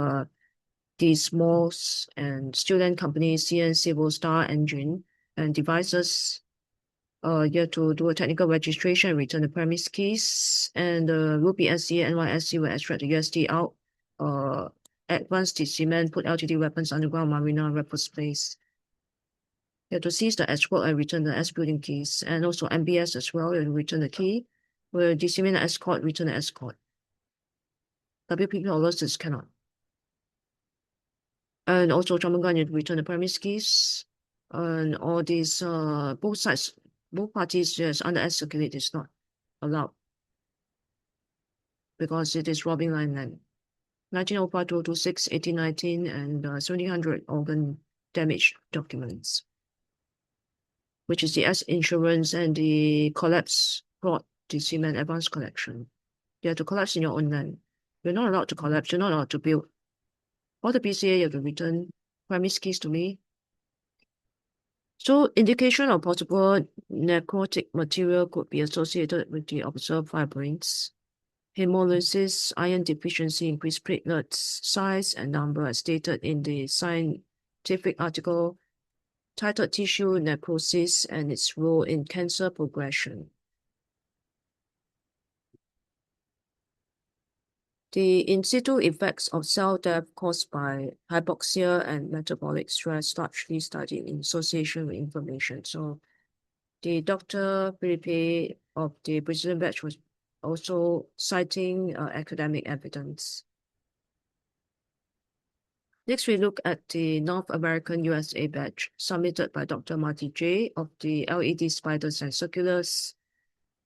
these Morse and student company, CN Civil Star Engine and devices, you have to do a technical registration, return the premise keys, and Rupee SC, NYSC will extract the USD out, advance the cement, put LTD weapons underground marina, reference place. You have to seize the escort and return the S building keys, and also MBS as well, you return the key. Will disseminate the escort, return the escort. WP losses cannot. And also Chamungan, you return the premise keys. And all these, both sides, both parties, yes, under S circulate is not allowed because it is robbing line land. 1905, 2026, 1819, and 1700 organ damage documents, which is the S insurance and the collapse fraud the cement advanced collection. You have to collapse in your own land. You're not allowed to collapse. You're not allowed to build. All the PCA, you have to return premise keys to me. So indication of possible necrotic material could be associated with the observed fibrins. Hemolysis, iron deficiency, increased platelets size and number as stated in the scientific article titled Tissue Necrosis and its Role in Cancer Progression. The in situ effects of cell death caused by hypoxia and metabolic stress largely studied in association with inflammation. So the Dr. Philippe of the Brazilian batch was also citing academic evidence. Next, we look at the North American USA batch submitted by Dr. Marty J. of the LED spiders and circulars.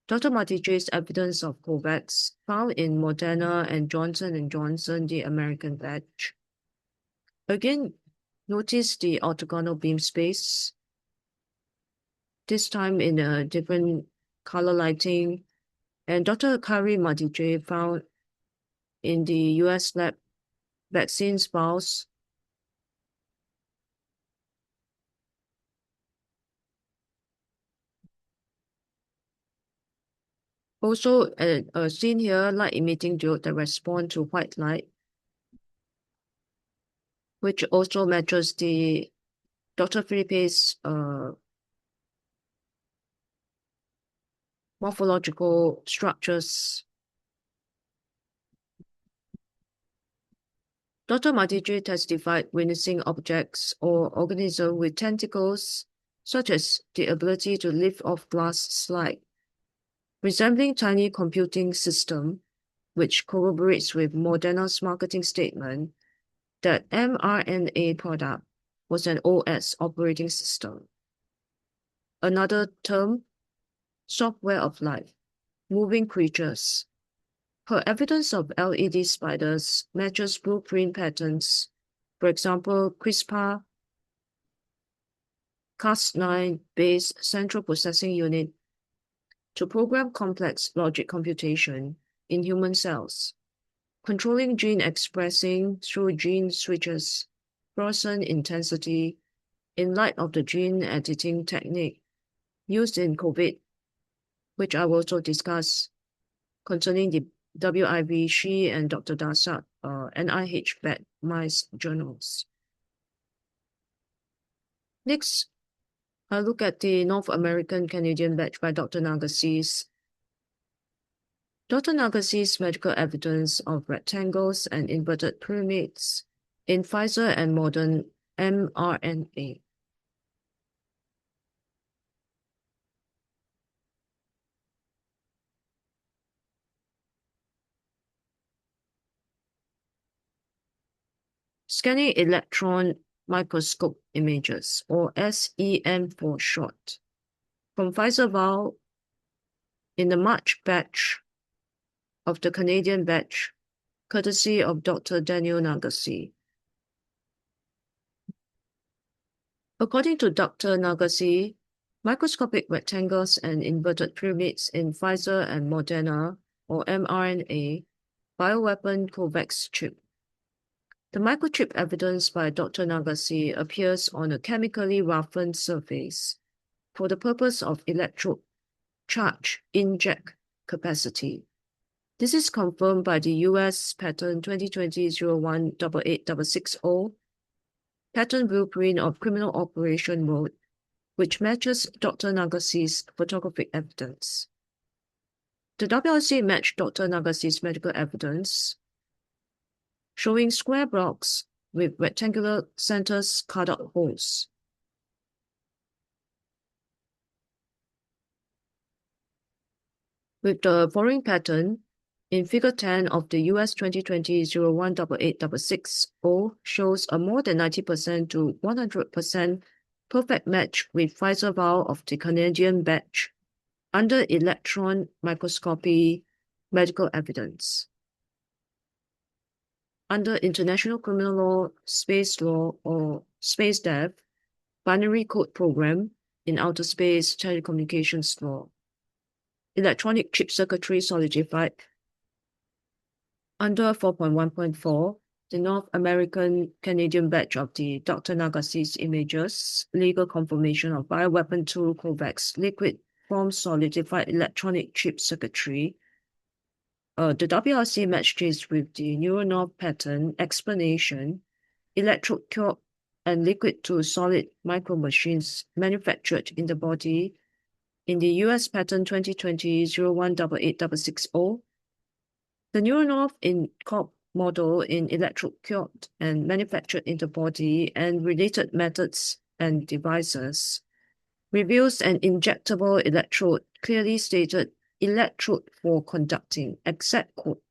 Dr. Marty J's evidence of COVAX found in Moderna and Johnson & Johnson, the American batch. Again, notice the orthogonal beam space, this time in a different color lighting. And Dr. Kari Marty J found in the US lab vaccine spouse also seen here, light emitting diode that respond to white light, which also matches the Dr. Philippe's morphological structures. Dr. Matije testified witnessing objects or organisms with tentacles, such as the ability to lift off glass slide, resembling tiny computing system, which corroborates with Moderna's marketing statement that mRNA product was an OS operating system. Another term, software of life, moving creatures. Her evidence of LED spiders matches blueprint patterns, for example, CRISPR Cas9-based central processing unit to program complex logic computation in human cells, controlling gene expressing through gene switches, fluorescent intensity in light of the gene editing technique used in COVID, which I will also discuss concerning the WIV Shi and Dr. Dasat NIH bat mice journals. Next, I'll look at the North American Canadian batch by Dr. Nagase's. Dr. Nagase's medical evidence of rectangles and inverted pyramids in Pfizer and modern mRNA. Scanning electron microscope images, or SEM for short, from Pfizer vial in the March batch of the Canadian batch, courtesy of Dr. Daniel Nagase. According to Dr. Nagase, microscopic rectangles and inverted pyramids in Pfizer and Moderna, or mRNA, bioweapon COVAX chip. The microchip evidence by Dr. Nagase appears on a chemically roughened surface for the purpose of electrode charge inject capacity. This is confirmed by the US Patent 2020-01-88860 patent blueprint of criminal operation mode, which matches Dr. Nagase's photographic evidence. The WRC matched Dr. Nagase's medical evidence, showing square blocks with rectangular centers cut out holes. With the following pattern, in Figure 10 of the US 2020-01-88860 shows a more than 90% to 100% perfect match with Pfizer vial of the Canadian batch under electron microscopy medical evidence. Under International Criminal Law, Space Law, or Space Dev, Binary Code Program in Outer Space Telecommunications Law. electronic chip circuitry solidified. Under 4.1.4, the North American Canadian batch of the Dr. Nagasi's images, legal confirmation of bioweapon tool COVAX liquid form solidified electronic chip circuitry. The WRC matched this with the neural pattern explanation, electrode cure and liquid to solid micro machines manufactured in the body in the US patent 2020-018860. The neural in COP model in electrode cured and manufactured in the body and related methods and devices reveals an injectable electrode clearly stated electrode for conducting, exact quote,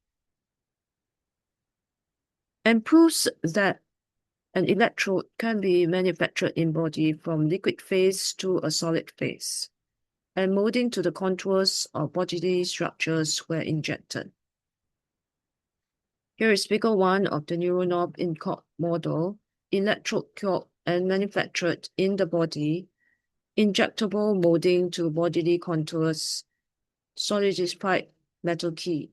and proves that an electrode can be manufactured in body from liquid phase to a solid phase, and molding to the contours of bodily structures where injected. Here is figure 1 of the neural in COP model, electrode cured and manufactured in the body, injectable molding to bodily contours, solidified metal key.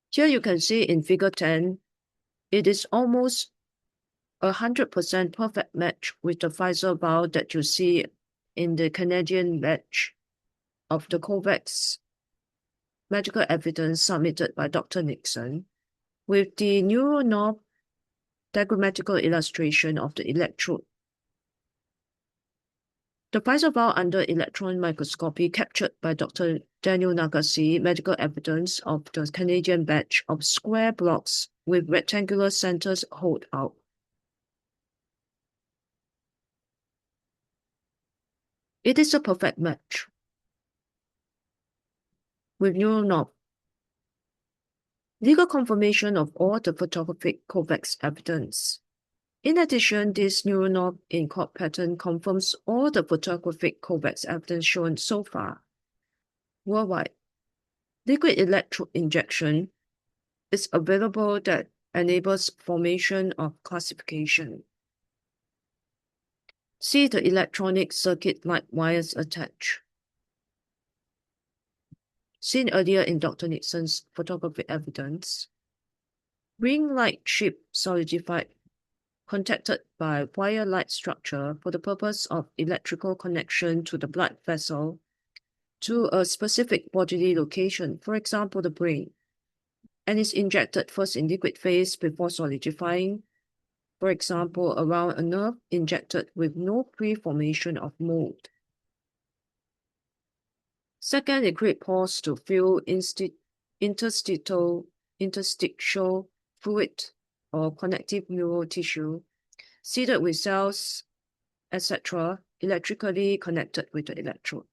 Here you can see in figure 10, it is almost 100% perfect match with the Pfizer vial that you see in the Canadian batch of the COVAX medical evidence submitted by Dr. Nixon, with the neural diagrammatical illustration of the electrode. The Pfizer vial under electron microscopy captured by Dr. Daniel Nagasi medical evidence of the Canadian batch of square blocks with rectangular centers hold out. It is a perfect match with neural legal confirmation of all the photographic COVAX evidence. In addition, this neural in COP pattern confirms all the photographic COVAX evidence shown so far. Worldwide, liquid electrode injection is available that enables formation of classification. See the electronic circuit light wires attached. Seen earlier in Dr. Nixon's photographic evidence, ring light chip solidified, contacted by wire light structure for the purpose of electrical connection to the blood vessel to a specific bodily location, for example, the brain, and is injected first in liquid phase before solidifying, for example, around a nerve injected with no pre-formation of mold. Second, it creates pores to fill interstitial fluid or connective neural tissue, seeded with cells, etc., electrically connected with the electrode.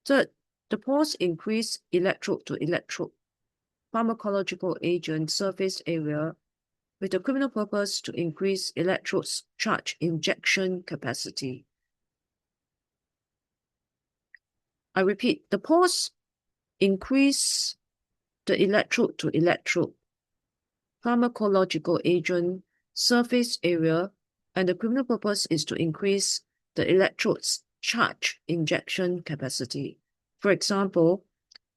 Third, the pores increase electrode to electrode pharmacological agent surface area with the criminal purpose to increase electrode's charge injection capacity. I repeat, the pores increase the electrode to electrode pharmacological agent surface area, and the criminal purpose is to increase the electrode's charge injection capacity. For example,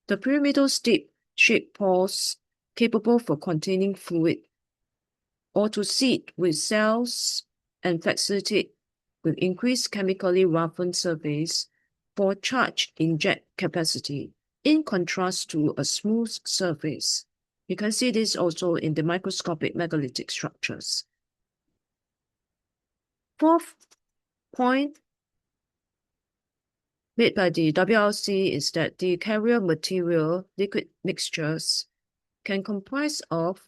the pyramidal stick-shaped pores capable for containing fluid, or to seed with cells and facilitate with increased chemically roughened surface for charge inject capacity, in contrast to a smooth surface. You can see this also in the microscopic megalithic structures. Fourth point made by the WRC is that the carrier material liquid mixtures can comprise of,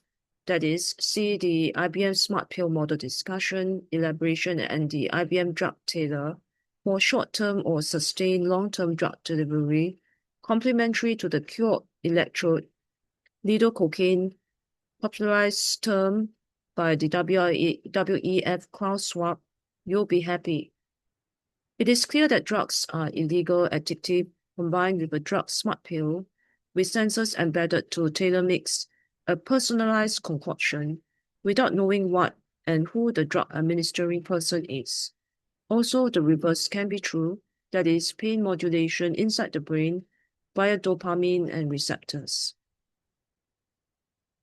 that is, see the IBM Smart Pill model discussion, elaboration, and the IBM drug tailor for short-term or sustained long-term drug delivery, complementary to the cured electrode, lidocaine, popularized term by the WEF Klaus Schwab, you'll be happy. It is clear that drugs are illegal, addictive, combined with a drug smart pill with sensors embedded to tailor-make a personalized concoction without knowing what and who the drug administering person is. Also, the reverse can be true, that is, pain modulation inside the brain via dopamine and receptors.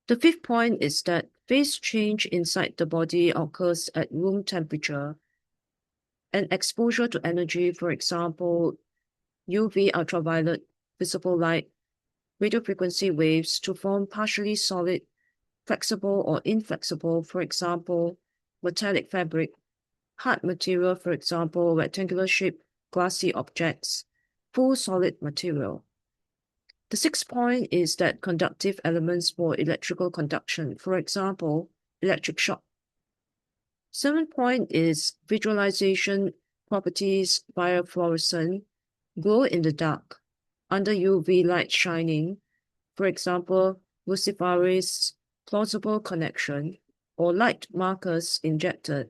The fifth point is that phase change inside the body occurs at room temperature, and exposure to energy, for example, UV ultraviolet, visible light, radiofrequency waves to form partially solid, flexible or inflexible, for example, metallic fabric, hard material, for example, rectangular shaped glassy objects, full solid material. The sixth point is that conductive elements for electrical conduction, for example, electric shock. Seventh point is visualization properties via fluorescent, glow in the dark, under UV light shining, for example, luciferase, plausible connection, or light markers injected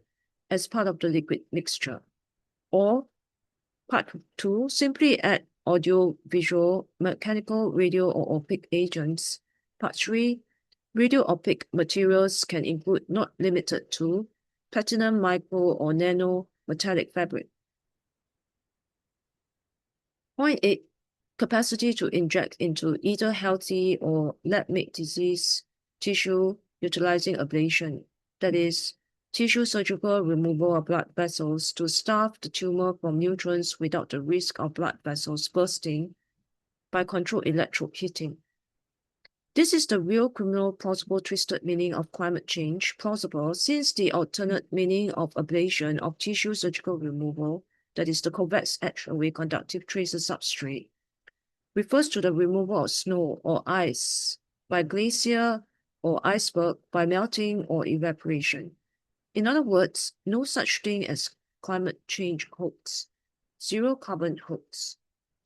as part of the liquid mixture. Or part 2, simply add audio, visual, mechanical, radio, or opaque agents. Part 3, radio opaque materials can include, not limited to, platinum, micro, or nano metallic fabric. Point 8, capacity to inject into either healthy or lab-made disease tissue utilizing ablation, that is, tissue surgical removal of blood vessels to starve the tumor from nutrients without the risk of blood vessels bursting by controlled electrode heating. This is the real criminal plausible twisted meaning of climate change, plausible since the alternate meaning of ablation of tissue surgical removal, that is the convex edge away conductive tracer substrate, refers to the removal of snow or ice by glacier or iceberg by melting or evaporation. In other words, no such thing as climate change hoax, zero carbon hoax,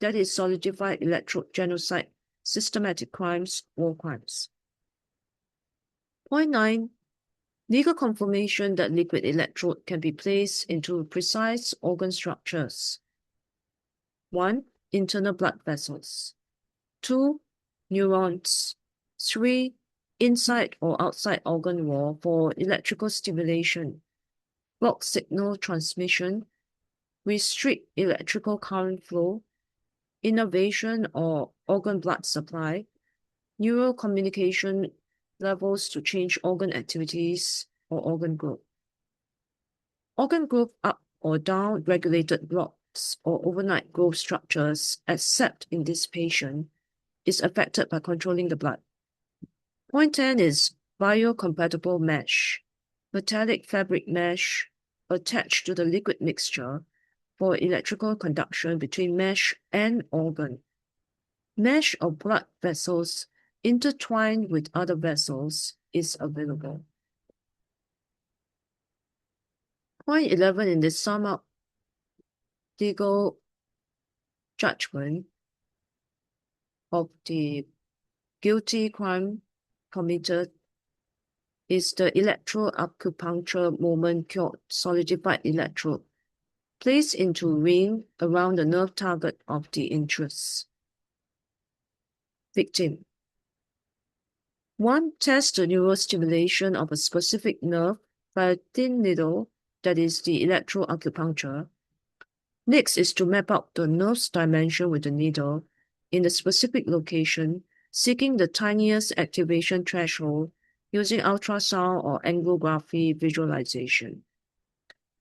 that is solidified electrode genocide, systematic crimes, war crimes. Point 9, legal confirmation that liquid electrode can be placed into precise organ structures. 1. Internal blood vessels. 2. Neurons. 3. Inside or outside organ wall for electrical stimulation, block signal transmission, restrict electrical current flow, innervation or organ blood supply, neural communication levels to change organ activities or organ growth. Organ growth up or down regulated blocks or overnight growth structures, except in this patient, is affected by controlling the blood. Point 10 is biocompatible mesh, metallic fabric mesh attached to the liquid mixture for electrical conduction between mesh and organ. Mesh of blood vessels intertwined with other vessels is available. Point 11 in the sum up legal judgment of the guilty crime committed is the electroacupuncture moment cured solidified electrode placed into ring around the nerve target of the interest. Victim. 1. Test the neurostimulation of a specific nerve by a thin needle, that is the electroacupuncture. Next is to map out the nerve's dimension with the needle in the specific location, seeking the tiniest activation threshold using ultrasound or angiography visualization.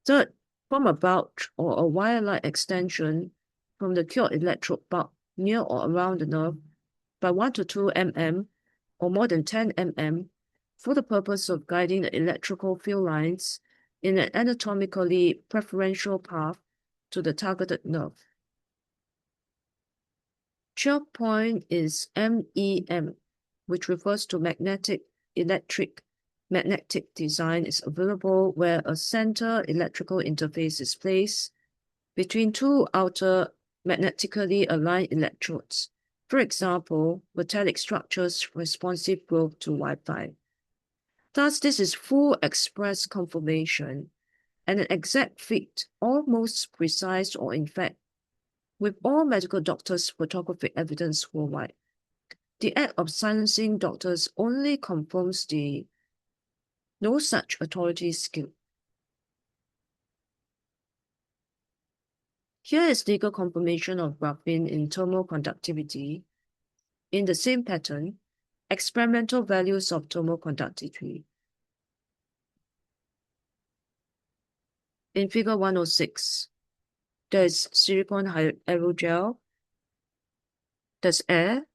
Third, form a bulge or a wire-like extension from the cured electrode bulb near or around the nerve by 1 to 2 mm or more than 10 mm for the purpose of guiding the electrical field lines in an anatomically preferential path to the targeted nerve. 12th point is MEM, which refers to magnetic design is available where a center electrical interface is placed between two outer magnetically aligned electrodes. For example, metallic structures responsive growth to Wi-Fi. Thus, this is full express confirmation and an exact fit, almost precise or in fact with all medical doctors' photographic evidence worldwide. The act of silencing doctors only confirms the no such authority skill. Here is legal confirmation of graphene in thermal conductivity. In the same pattern, experimental values of thermal conductivity. In figure 106, there's silicon aerogel, there's air,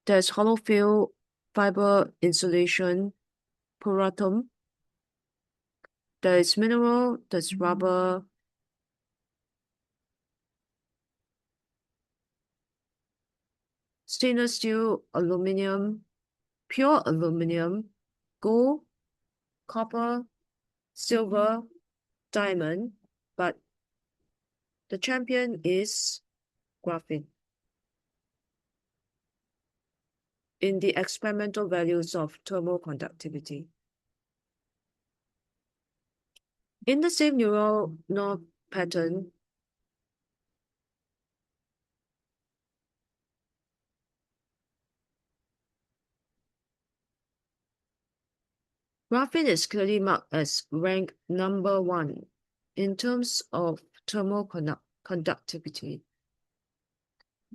there's hollow field fiber insulation puratum, there's mineral, there's rubber, stainless steel, aluminum, pure aluminum, gold, copper, silver, diamond, but the champion is graphene. In the experimental values of thermal conductivity. In the same neuronal pattern, graphene is clearly marked as rank number 1 in terms of thermal conductivity.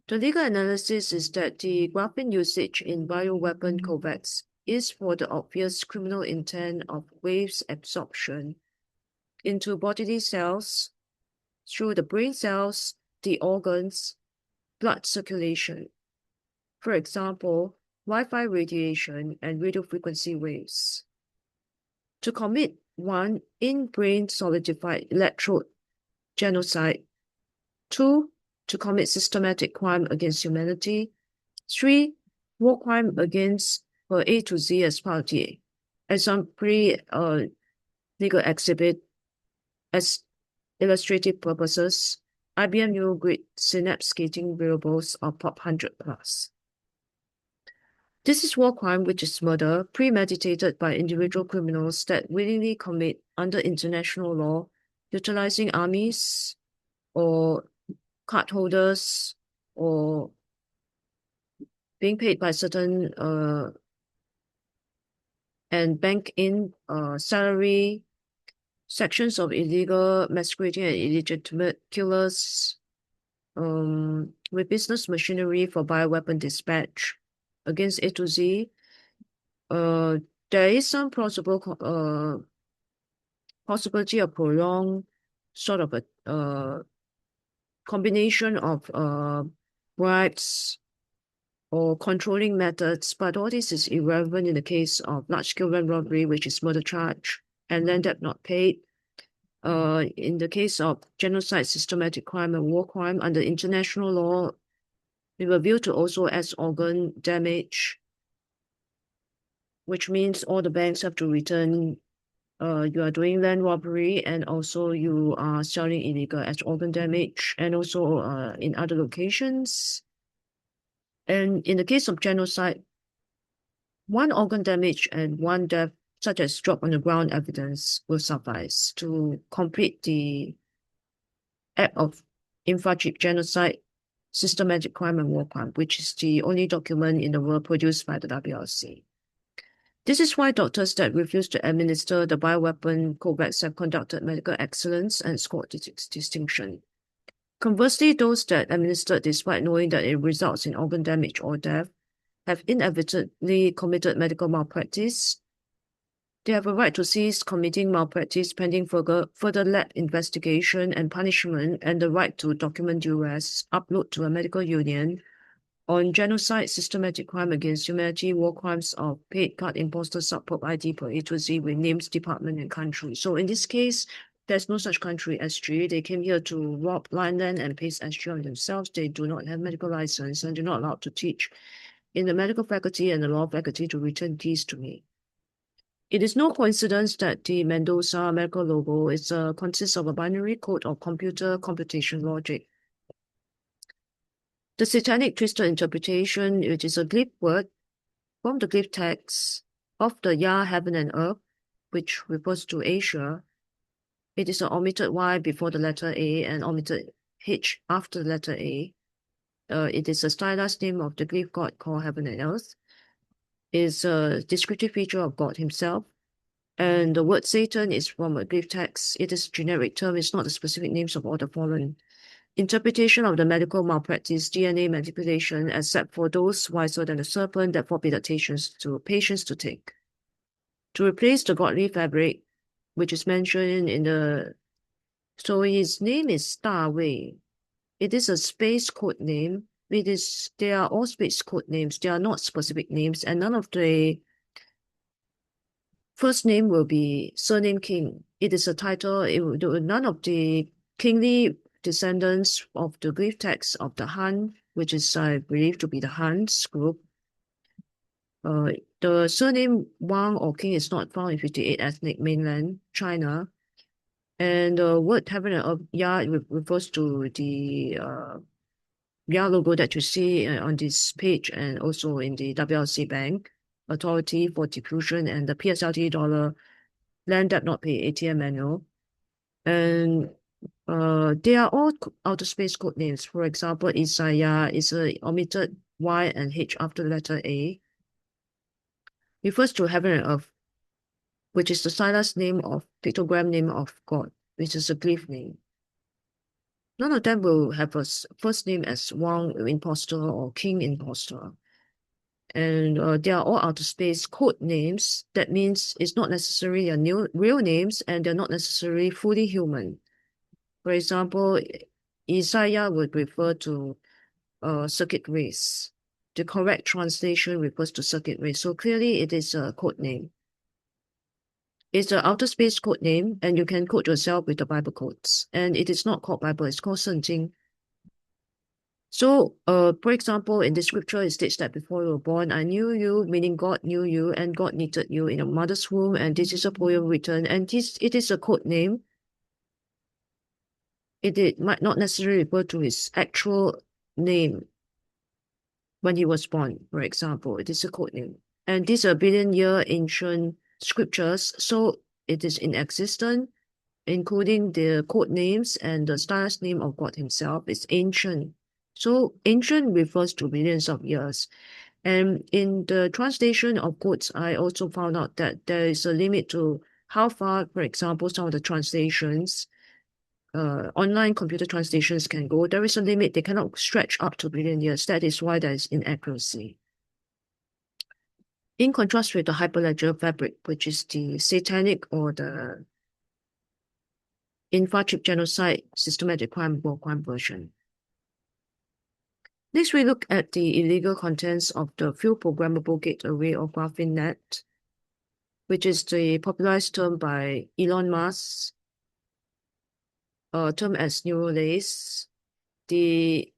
The legal analysis is that the graphene usage in bioweapon covax is for the obvious criminal intent of waves absorption into bodily cells through the brain cells, the organs, blood circulation. For example, Wi-Fi radiation and radiofrequency waves. To commit 1. In-brain solidified electrode genocide. 2. To commit systematic crime against humanity. 3. War crime against A to Z as part of the exemplary legal exhibit as illustrative purposes. IBM Neurogrid synapse gating variables of POP 100+. This is war crime, which is murder, premeditated by individual criminals that willingly commit under international law, utilizing armies or cardholders or being paid by certain and bank in salary, sections of illegal masquerading and illegitimate killers, with business machinery for bioweapon dispatch against A to Z. There is some possibility of prolonged sort of a combination of bribes or controlling methods, but all this is irrelevant in the case of large-scale land robbery, which is murder charge, and land debt not paid. In the case of genocide, systematic crime, and war crime under international law, we were viewed to also as organ damage, which means all the banks have to return you are doing land robbery and also you are selling illegal as organ damage and also in other locations. And in the case of genocide, 1 organ damage and 1 death, such as drop on the ground evidence, will suffice to complete the act of infragile genocide, systematic crime, and war crime, which is the only document in the world produced by the WRC. This is why doctors that refuse to administer the bioweapon covax have conducted medical excellence and scored distinction. Conversely, those that administered despite knowing that it results in organ damage or death have inadvertently committed medical malpractice. They have a right to cease committing malpractice pending further lab investigation and punishment, and the right to document duress, upload to a medical union on genocide, systematic crime against humanity, war crimes of paid card imposter subpop ID per A to Z with names, department, and country. So in this case, there's no such country, SG. They came here to rob land and paste SG on themselves. They do not have medical license and they're not allowed to teach in the medical faculty and the law faculty to return keys to me. It is no coincidence that the Mendoza medical logo consists of a binary code of computer computation logic. The satanic twisted interpretation, which is a glyph word from the glyph text of the Yah, heaven and earth, which refers to Asia. It is an omitted Y before the letter A and omitted H after the letter A. It is a stylized name of the Greek god called heaven and earth. Is a descriptive feature of God himself. And the word Satan is from a Greek text. It is a generic term. It's not the specific names of all the following. Interpretation of the medical malpractice, DNA manipulation, except for those wiser than the serpent that forbid patients to take. To replace the godly fabric, which is mentioned in the... So his name is Da Wei. It is a space code name. They are all space code names. They are not specific names, and none of the first name will be surname King. It is a title. None of the kingly descendants of the Greek text of the Han, which is I believe to be the Han's group. The surname Wang or King is not found in 58 ethnic mainland China. And the word heaven and earth, Ya refers to the Ya logo that you see on this page and also in the WLC Bank Authority for Diffusion and the PSLT dollar land debt not pay ATM manual. And they are all outer space code names. For example, Isaiah is a omitted Y and H after the letter A. Refers to heaven and earth, which is the stylized name of pictogram name of God, which is a glyph name. None of them will have a first name as Wang impostor or King impostor. And they are all outer space code names. That means it's not necessarily real names and they're not necessarily fully human. For example, Isaiah would refer to circuit race. The correct translation refers to circuit race. So clearly it is a code name. It's an outer space code name, and you can code yourself with the Bible codes. And it is not called Bible, it's called Senjing. So, for example, in the scripture, it states that before you were born, I knew you, meaning God knew you, and God knitted you in your mother's womb, and this is a poem written, and it is a code name. It might not necessarily refer to his actual name when he was born, for example. It is a code name. And these are billion-year ancient scriptures, so it is in existence, including the code names and the stylized name of God himself. It's ancient. So ancient refers to millions of years. And in the translation of codes, I also found out that there is a limit to how far, for example, some of the translations, online computer translations can go. There is a limit. They cannot stretch up to billion years. That is why there is inaccuracy. In contrast with the hyperledger fabric, which is the satanic or the infra-chip genocide systematic crime war crime version. Next, we look at the illegal contents of the field programmable gate array or GrapheneNet, which is the popularized term by Elon Musk, termed as Neuralace. The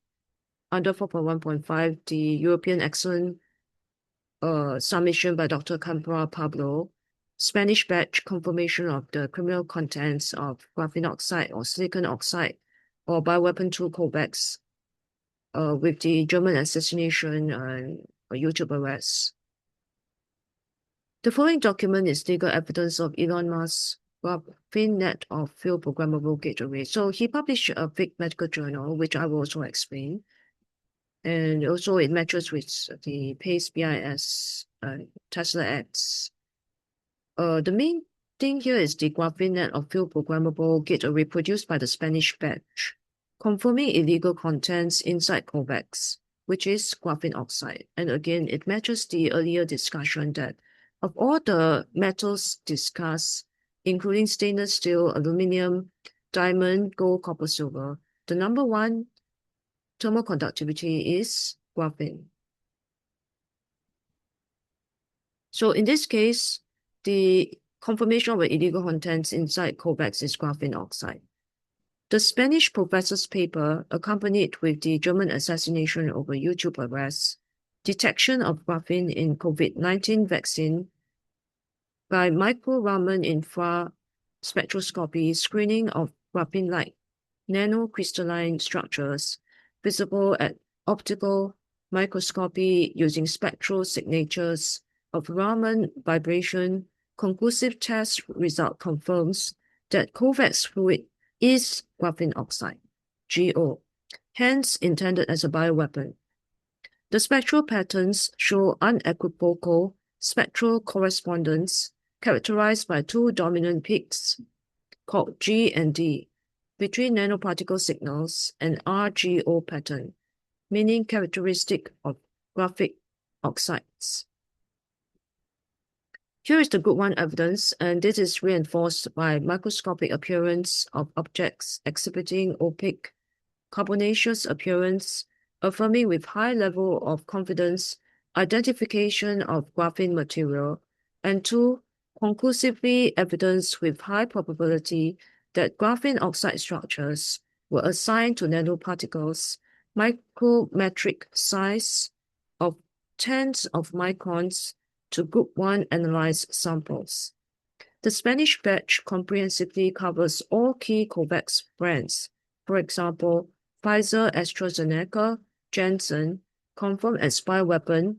under 4.1.5, the European Excellent submission by Dr. Campra Pablo, Spanish batch confirmation of the criminal contents of graphene oxide or silicon oxide or bioweapon tool codebacks with the German assassination and YouTube arrests. The following document is legal evidence of Elon Musk's GrapheneNet of field programmable gate array. So he published a big medical journal, which I will also explain. And also it matches with the PACE BIS Tesla X. The main thing here is the GrapheneNet of field programmable gate array produced by the Spanish batch, confirming illegal contents inside codecs, which is graphene oxide. And again, it matches the earlier discussion that of all the metals discussed, including stainless steel, aluminum, diamond, gold, copper, silver, the number one thermal conductivity is graphene. So in this case, the confirmation of illegal contents inside codecs is graphene oxide. The Spanish professor's paper, accompanied with the German assassination over YouTube arrests, detection of graphene in COVID-19 vaccine by micro-Raman infra spectroscopy screening of graphene-like nanocrystalline structures visible at optical microscopy using spectral signatures of Raman vibration, conclusive test result confirms that COVAX fluid is graphene oxide. GO, hence intended as a bioweapon. The spectral patterns show unequivocal spectral correspondence characterized by two dominant peaks called G and D between nanoparticle signals and RGO pattern, meaning characteristic of graphic oxides. Here is the group 1 evidence, and this is reinforced by microscopic appearance of objects exhibiting opaque carbonaceous appearance, affirming with high level of confidence identification of graphene material, and 2, conclusively evidence with high probability that graphene oxide structures were assigned to nanoparticles, micrometric size of tens of microns to group 1 analyzed samples. The Spanish batch comprehensively covers all key COVAX brands. For example, Pfizer, AstraZeneca, Janssen, confirmed as bioweapon,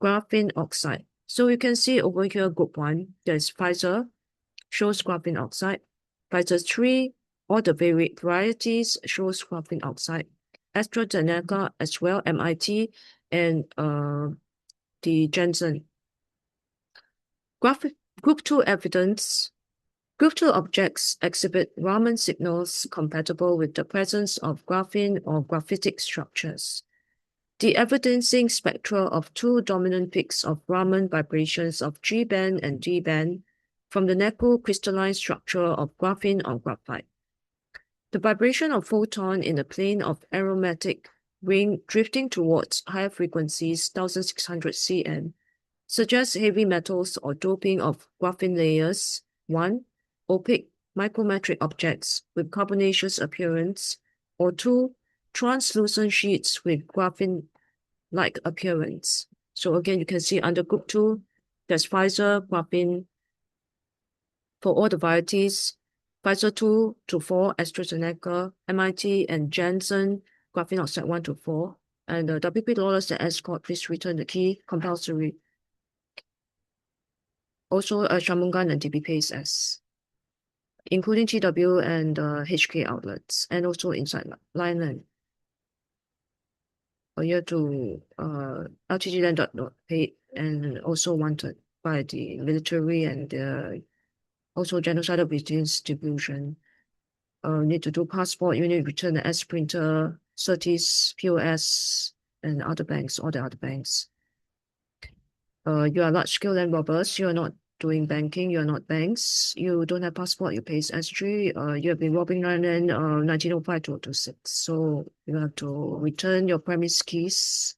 graphene oxide. So you can see over here, group 1, there's Pfizer, shows graphene oxide. Pfizer 3, all the varieties shows graphene oxide. AstraZeneca as well, MIT, and the Janssen. Group 2 evidence. Group 2 objects exhibit Raman signals compatible with the presence of graphene or graphitic structures. The evidencing spectra of two dominant peaks of Raman vibrations of G band and D band from the necrocrystalline structure of graphene or graphite. The vibration of photon in the plane of aromatic ring drifting towards higher frequencies, 1600 cm, suggests heavy metals or doping of graphene layers. 1. Opaque micrometric objects with carbonaceous appearance, or 2. Translucent sheets with graphene-like appearance. So again, you can see under group 2, there's Pfizer, graphene for all the varieties, Pfizer 2 to 4, AstraZeneca, MIT, and Janssen, graphene oxide 1 to 4. And WP Lawless and escort, please return the key, compulsory. Also, Shamungan and DBPace, including TW and HK outlets, and also inside Lineland. Year to LTGland.paid and also wanted by the military and also genocidal distribution. Need to do passport, you need to return the S printer, certis, POS, and other banks, all the other banks. You are large scale land robbers, you are not doing banking, you are not banks, you don't have passport, you pay SG, you have been robbing London 1905 to 2006. So you have to return your premise keys.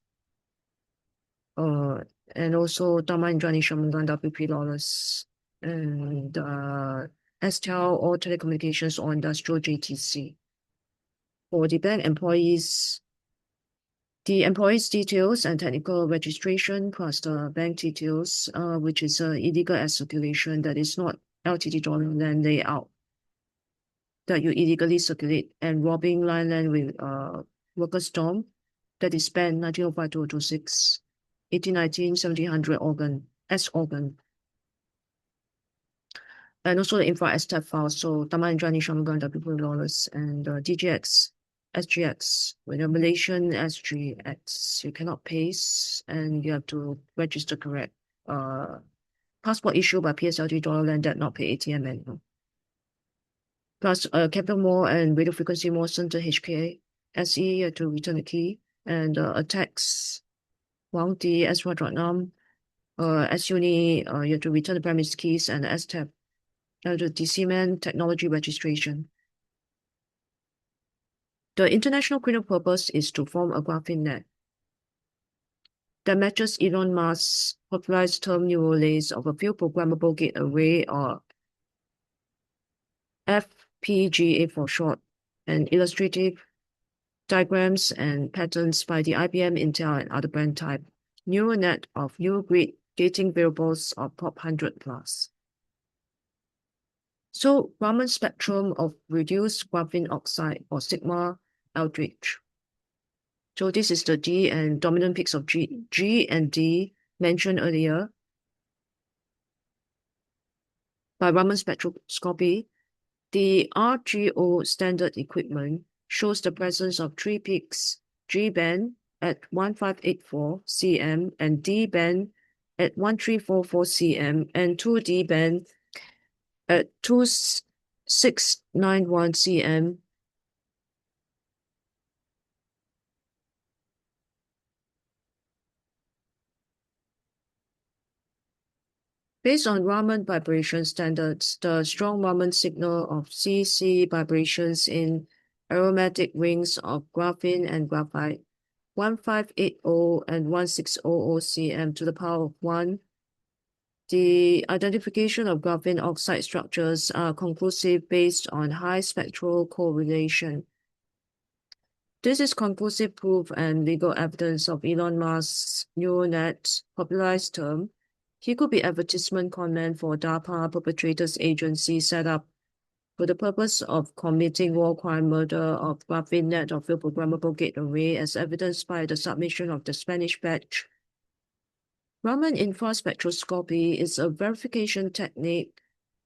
And also Tama Indrani Shamungan WP Lawless and STEL or telecommunications or industrial JTC. For the bank employees, the employee's details and technical registration plus the bank details, which is illegal as circulation that is not LTD drawing land layout that you illegally circulate and robbing land with workers' dorm that is banned 1905 to 2006, 1819, 1700 organ, S organ. And also the infra STF files, so Taman Indrani Shamungan, WP Lawless, and DGX. SGX, with a Malaysian SGX, you cannot paste and you have to register correct. Passport issued by PSLG dollar land that not pay ATM anymore. Plus Capital Mall and Radio Frequency Mall Center HK, SE, you have to return the key. And attacks, Wang Di, S. Radratnam, SUNI, you have to return the premise keys and the STAP, the DCMAN technology registration. The international criminal purpose is to form a graphene net that matches Elon Musk's popularized term neural lace of a few programmable gate array, or FPGA for short, and illustrative diagrams and patterns by the IBM, Intel, and other brand type neural net of neural grid gating variables of POP 100 plus. So Raman spectrum of reduced graphene oxide or sigma Aldrich. So this is the D and dominant peaks of G and D mentioned earlier by Raman spectroscopy. The RGO standard equipment shows the presence of three peaks, G band at 1584 cm and D band at 1344 cm and 2D band at 2691 cm. Based on Raman vibration standards, the strong Raman signal of CC vibrations in aromatic rings of graphene and graphite 1580 and 1600 cm to the power of 1. The identification of graphene oxide structures are conclusive based on high spectral correlation. This is conclusive proof and legal evidence of Elon Musk's neural net popularized term. He could be advertisement conman for DARPA perpetrators agency set up for the purpose of committing war crime murder of graphene net of field programmable gate array as evidenced by the submission of the Spanish batch. Raman infraspectroscopy is a verification technique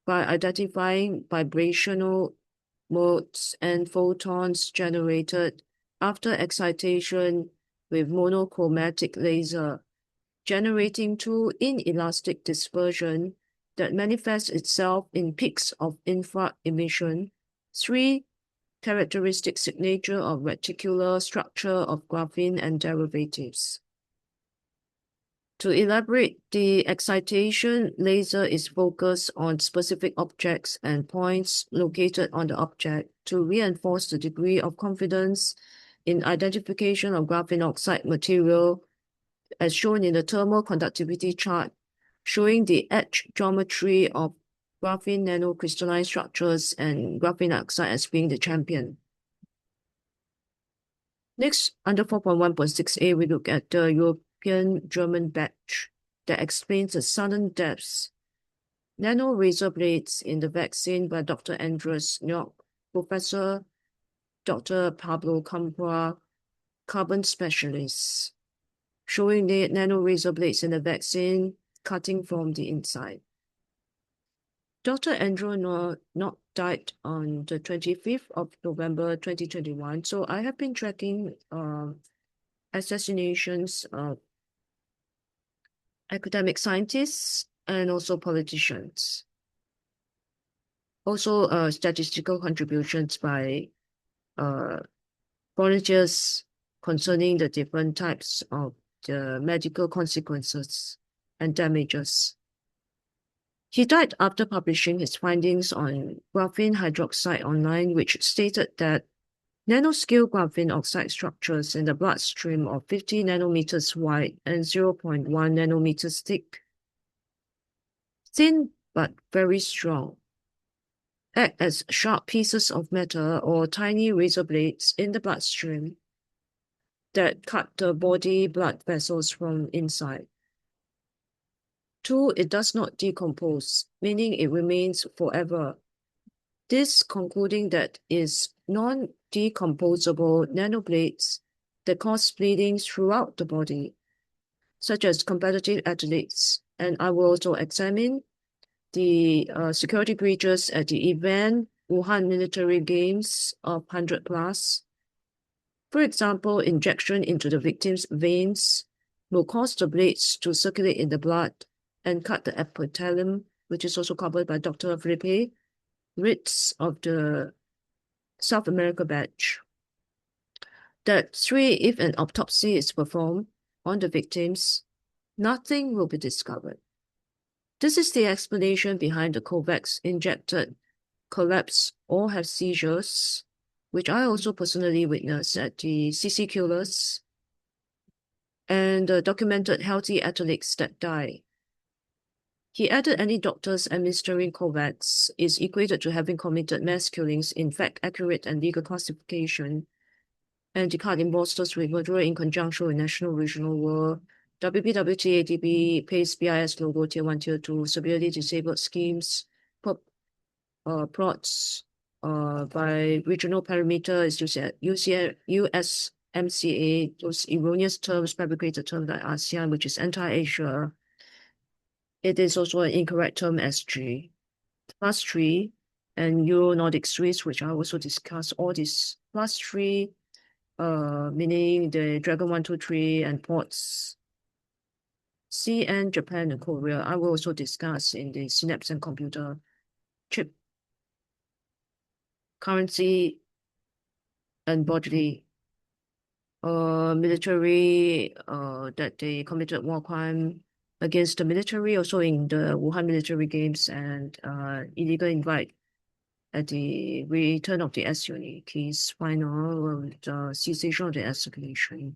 by identifying vibrational modes and photons generated after excitation with monochromatic laser, generating two inelastic dispersion that manifests itself in peaks of infrared emission. 3. Characteristic signature of reticular structure of graphene and derivatives. To elaborate, the excitation laser is focused on specific objects and points located on the object to reinforce the degree of confidence in identification of graphene oxide material as shown in the thermal conductivity chart, showing the edge geometry of graphene nanocrystalline structures and graphene oxide as being the champion. Next, under 4.1.6a, we look at the European-German batch that explains the sudden deaths. Nano razor blades in the vaccine by Dr. Andres Nyok, Professor Dr. Pablo Campra, carbon specialists, showing the nano razor blades in the vaccine cutting from the inside. Dr. Andrew Nyok died on the 25th of November 2021. So I have been tracking assassinations of academic scientists and also politicians. Also statistical contributions by volunteers concerning the different types of the medical consequences and damages. He died after publishing his findings on graphene hydroxide online, which stated that nanoscale graphene oxide structures in the bloodstream of 50 nanometers wide and 0.1 nanometers thick, thin but very strong, act as sharp pieces of metal or tiny razor blades in the bloodstream that cut the body blood vessels from inside. 2, it does not decompose, meaning it remains forever. This concluding that is non-decomposable nanoblades that cause bleeding throughout the body, such as competitive athletes. And I will also examine the security breaches at the event Wuhan Military Games of 100 plus. For example, injection into the victim's veins will cause the blades to circulate in the blood and cut the epithelium, which is also covered by Dr. Felipe Ritz of the South America batch. That 3, if an autopsy is performed on the victims, nothing will be discovered. This is the explanation behind the COVAX injected collapse or have seizures, which I also personally witnessed at the CC Killers, and the documented healthy athletes that die. He added any doctors administering COVAX is equated to having committed mass killings in fact accurate and legal classification, and the card imposters with murderer in conjunction with national regional war, WPWTADB, PACE BIS logo Tier 1, Tier 2, severely disabled schemes, plots by regional parameter is USMCA, those erroneous terms, fabricated terms like ASEAN, which is anti-Asia. It is also an incorrect term SG. Class 3, and Euro-Nordic Swiss, which I also discussed. All these plus 3, meaning the Dragon 123 and ports CN, Japan, and Korea. I will also discuss in the Synapse and computer chip, currency, and bodily military that they committed war crime against the military, also in the Wuhan military games, and illegal invite at the return of the S-unit case final cessation of the escalation.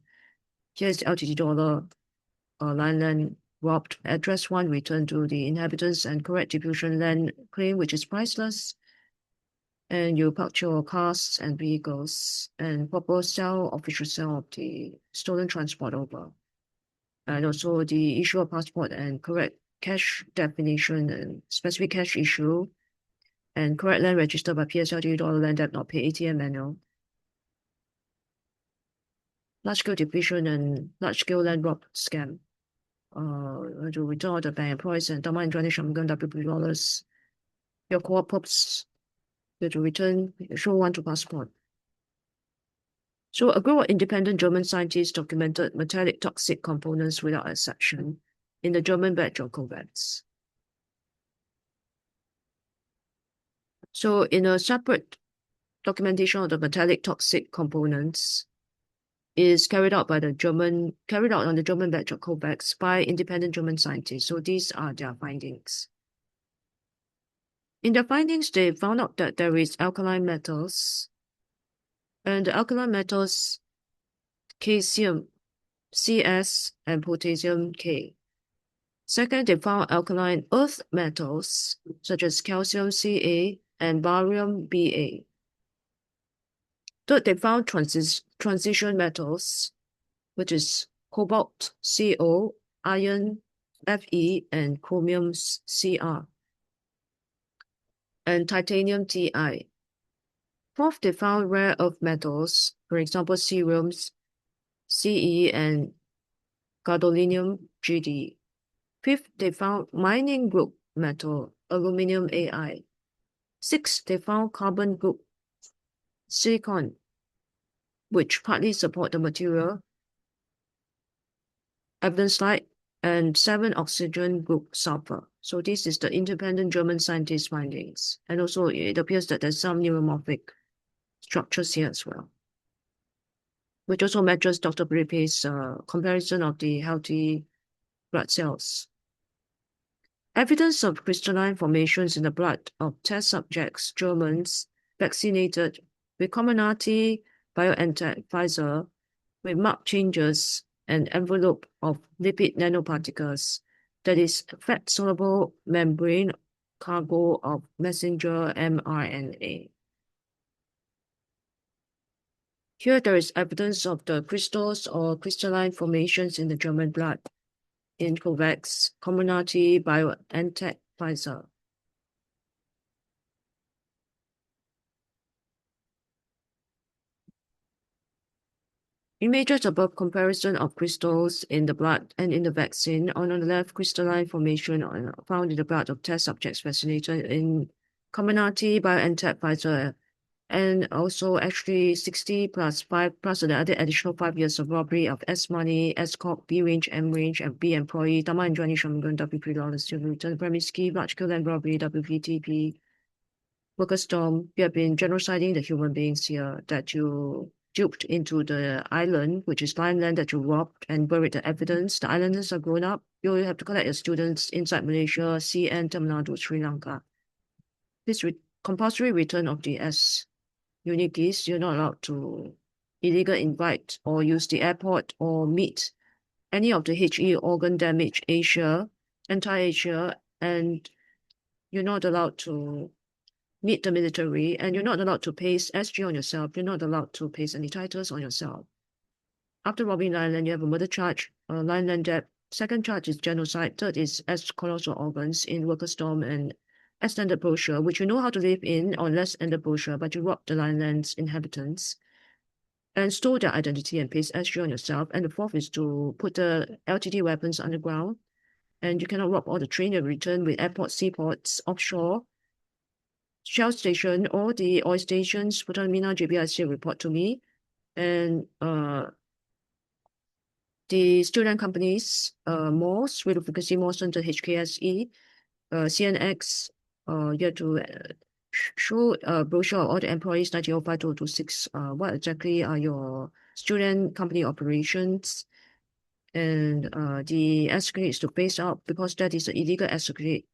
Here's the LTT dollar land robbed. Address 1 return to the inhabitants and correct diffusion land claim, which is priceless. And you park your cars and vehicles and proper official sale of the stolen transport over. And also the issue of passport and correct cash definition and specific cash issue and correct land registered by PSLD dollar land debt not pay ATM manual. Large-scale depletion and large-scale land rob scam. To return all the bank employees and Dama and donation $WP. Your co-op purpose to return show 1 to passport. So a group of independent German scientists documented metallic toxic components without exception in the German batch of COVAX. So in a separate documentation of the metallic toxic components is carried out on the German batch of COVAX by independent German scientists. So these are their findings. In their findings, they found out that there is alkaline metals, and the alkaline metals calcium, Cs, and potassium, K. Second, they found alkaline earth metals, such as calcium, Ca, and barium, Ba. Third, they found transition metals, which is cobalt, Co, iron, Fe, and chromium, Cr, and titanium, Ti. Fourth, they found rare earth metals, for example, cerium, Ce, and gadolinium, Gd. Fifth, they found mining group metal, aluminium, Ai. Sixth, they found carbon group silicon, which partly support the material evidence slide, and 7 oxygen group sulfur. So this is the independent German scientist findings. And also it appears that there's some neuromorphic structures here as well, which also matches Dr. Bripe's comparison of the healthy blood cells. Evidence of crystalline formations in the blood of test subjects, Germans, vaccinated with Comirnaty, BioNTech, Pfizer, with marked changes and envelope of lipid nanoparticles, that is, fat-soluble membrane cargo of messenger mRNA. Here there is evidence of the crystals or crystalline formations in the German blood in COVAX, Comirnaty, BioNTech, Pfizer. Images above comparison of crystals in the blood and in the vaccine. On the left, crystalline formation found in the blood of test subjects vaccinated in Comirnaty, BioNTech, Pfizer, and also actually 60 plus 5 plus the other additional 5 years of robbery of S money, S corp, B range, M range, and B employee, Tama and Johnny Shamgun, WP dollars to return premise scheme, large scale land robbery, WPTP, worker storm. You have been genociding the human beings here that you duped into the island, which is land that you robbed and buried the evidence. The islanders are grown up. You have to collect your students inside Malaysia, CN, Tamil Nadu, Sri Lanka. This compulsory return of the S unit keys, you're not allowed to illegal invite or use the airport or meet any of the HE organ damage Asia, entire Asia, and you're not allowed to meet the military, and you're not allowed to paste SG on yourself. You're not allowed to paste any titles on yourself. After robbing land, you have a murder charge, land debt. Second charge is genocide. Third is S colossal organs in worker storm and extended brochure, which you know how to live in or less extended brochure, but you robbed the land's inhabitants and stole their identity and paste SG on yourself. And the fourth is to put the LTT weapons underground, and you cannot rob all the train. You return with airports, seaports, offshore, Shell station or the oil stations, Pertamina, GBIC report to me. And the student companies, malls, with frequency malls center, HKSE, CNX, you have to show a brochure of all the employees 1905 to 2026. What exactly are your student company operations? And the escalate is to phase out because that is an illegal escalate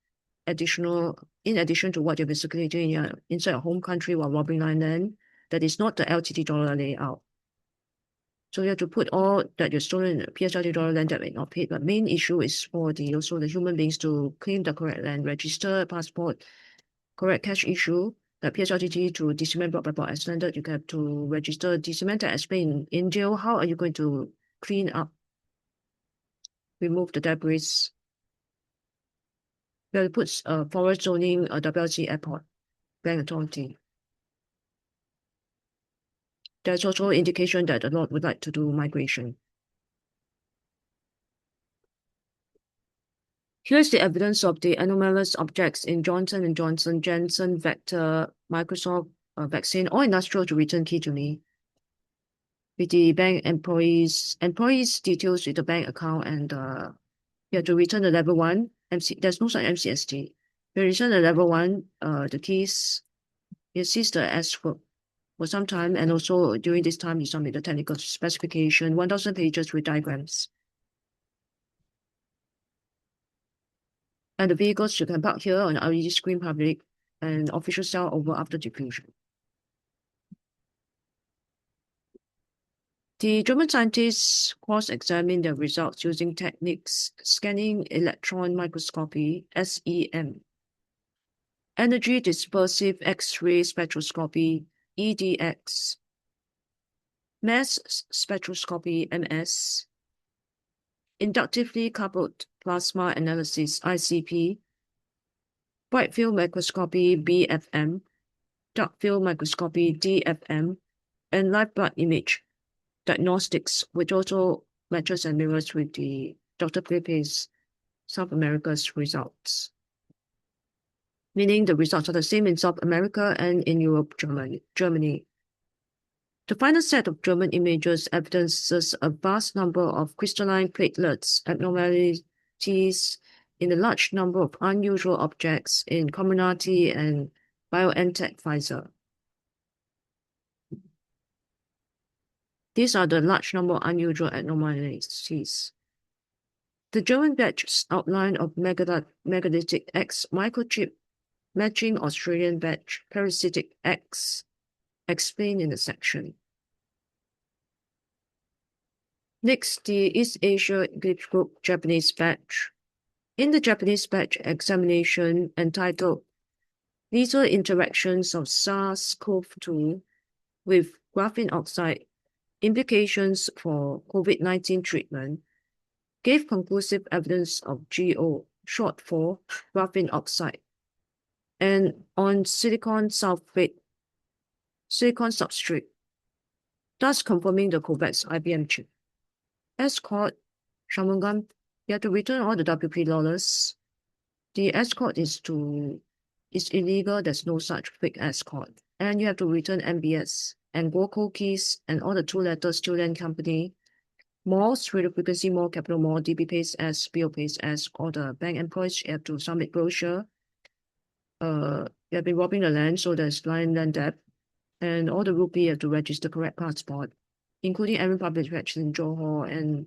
in addition to what you've been circulating inside your home country while robbing land. That is not the LTT dollar layout. So you have to put all that you're stolen in PSLT dollar land that may not paid. But main issue is for also the human beings to claim the correct land, register passport, correct cash issue, the PSLTT to decement block by block as standard. You have to register decement and explain in jail. How are you going to clean up, remove the debris? You have to put forest zoning, WLC airport, bank authority. There's also indication that a lot would like to do migration. Here's the evidence of the anomalous objects in Johnson & Johnson, Janssen, Vector, Microsoft vaccine, or industrial to return key to me. With the bank employees details with the bank account, and you have to return the level 1. There's no such MCST. You return the level 1, the keys, you cease the S for some time, and also during this time you submit the technical specification, 1,000 pages with diagrams. And the vehicles you can park here on LED screen public and official sell over after diffusion. The German scientists cross-examined the results using techniques scanning electron microscopy, SEM, energy dispersive X-ray spectroscopy, EDX, mass spectroscopy, MS, inductively coupled plasma analysis, ICP, bright field microscopy, BFM, dark field microscopy, DFM, and live blood image diagnostics, which also matches and mirrors with the Dr. Pepe's South America's results. Meaning the results are the same in South America and in Europe, Germany. The final set of German images evidences a vast number of crystalline platelets, abnormalities in a large number of unusual objects in Comirnaty and BioNTech Pfizer. These are the large number of unusual abnormalities. The German batch's outline of megalithic X microchip matching Australian batch parasitic X explained in the section. Next, the East Asia Eclipse Group Japanese batch. In the Japanese batch examination entitled Lethal Interactions of SARS-CoV-2 with graphene oxide Implications for COVID-19 treatment, gave conclusive evidence of GO, short for graphene oxide, and on silicon substrate, thus confirming the COVAX IBM chip. Escort, Shamungam, you have to return all the WP dollars. The escort is illegal, there's no such fake escort. And you have to return MBS and Goku keys and all the 2-letter student company, malls, radio frequency mall, capital mall, DB pays as, BO pays as, all the bank employees, you have to submit brochure. You have been robbing the land, so there's land debt. And all the rupee, you have to register correct passport, including every public action in Johor, and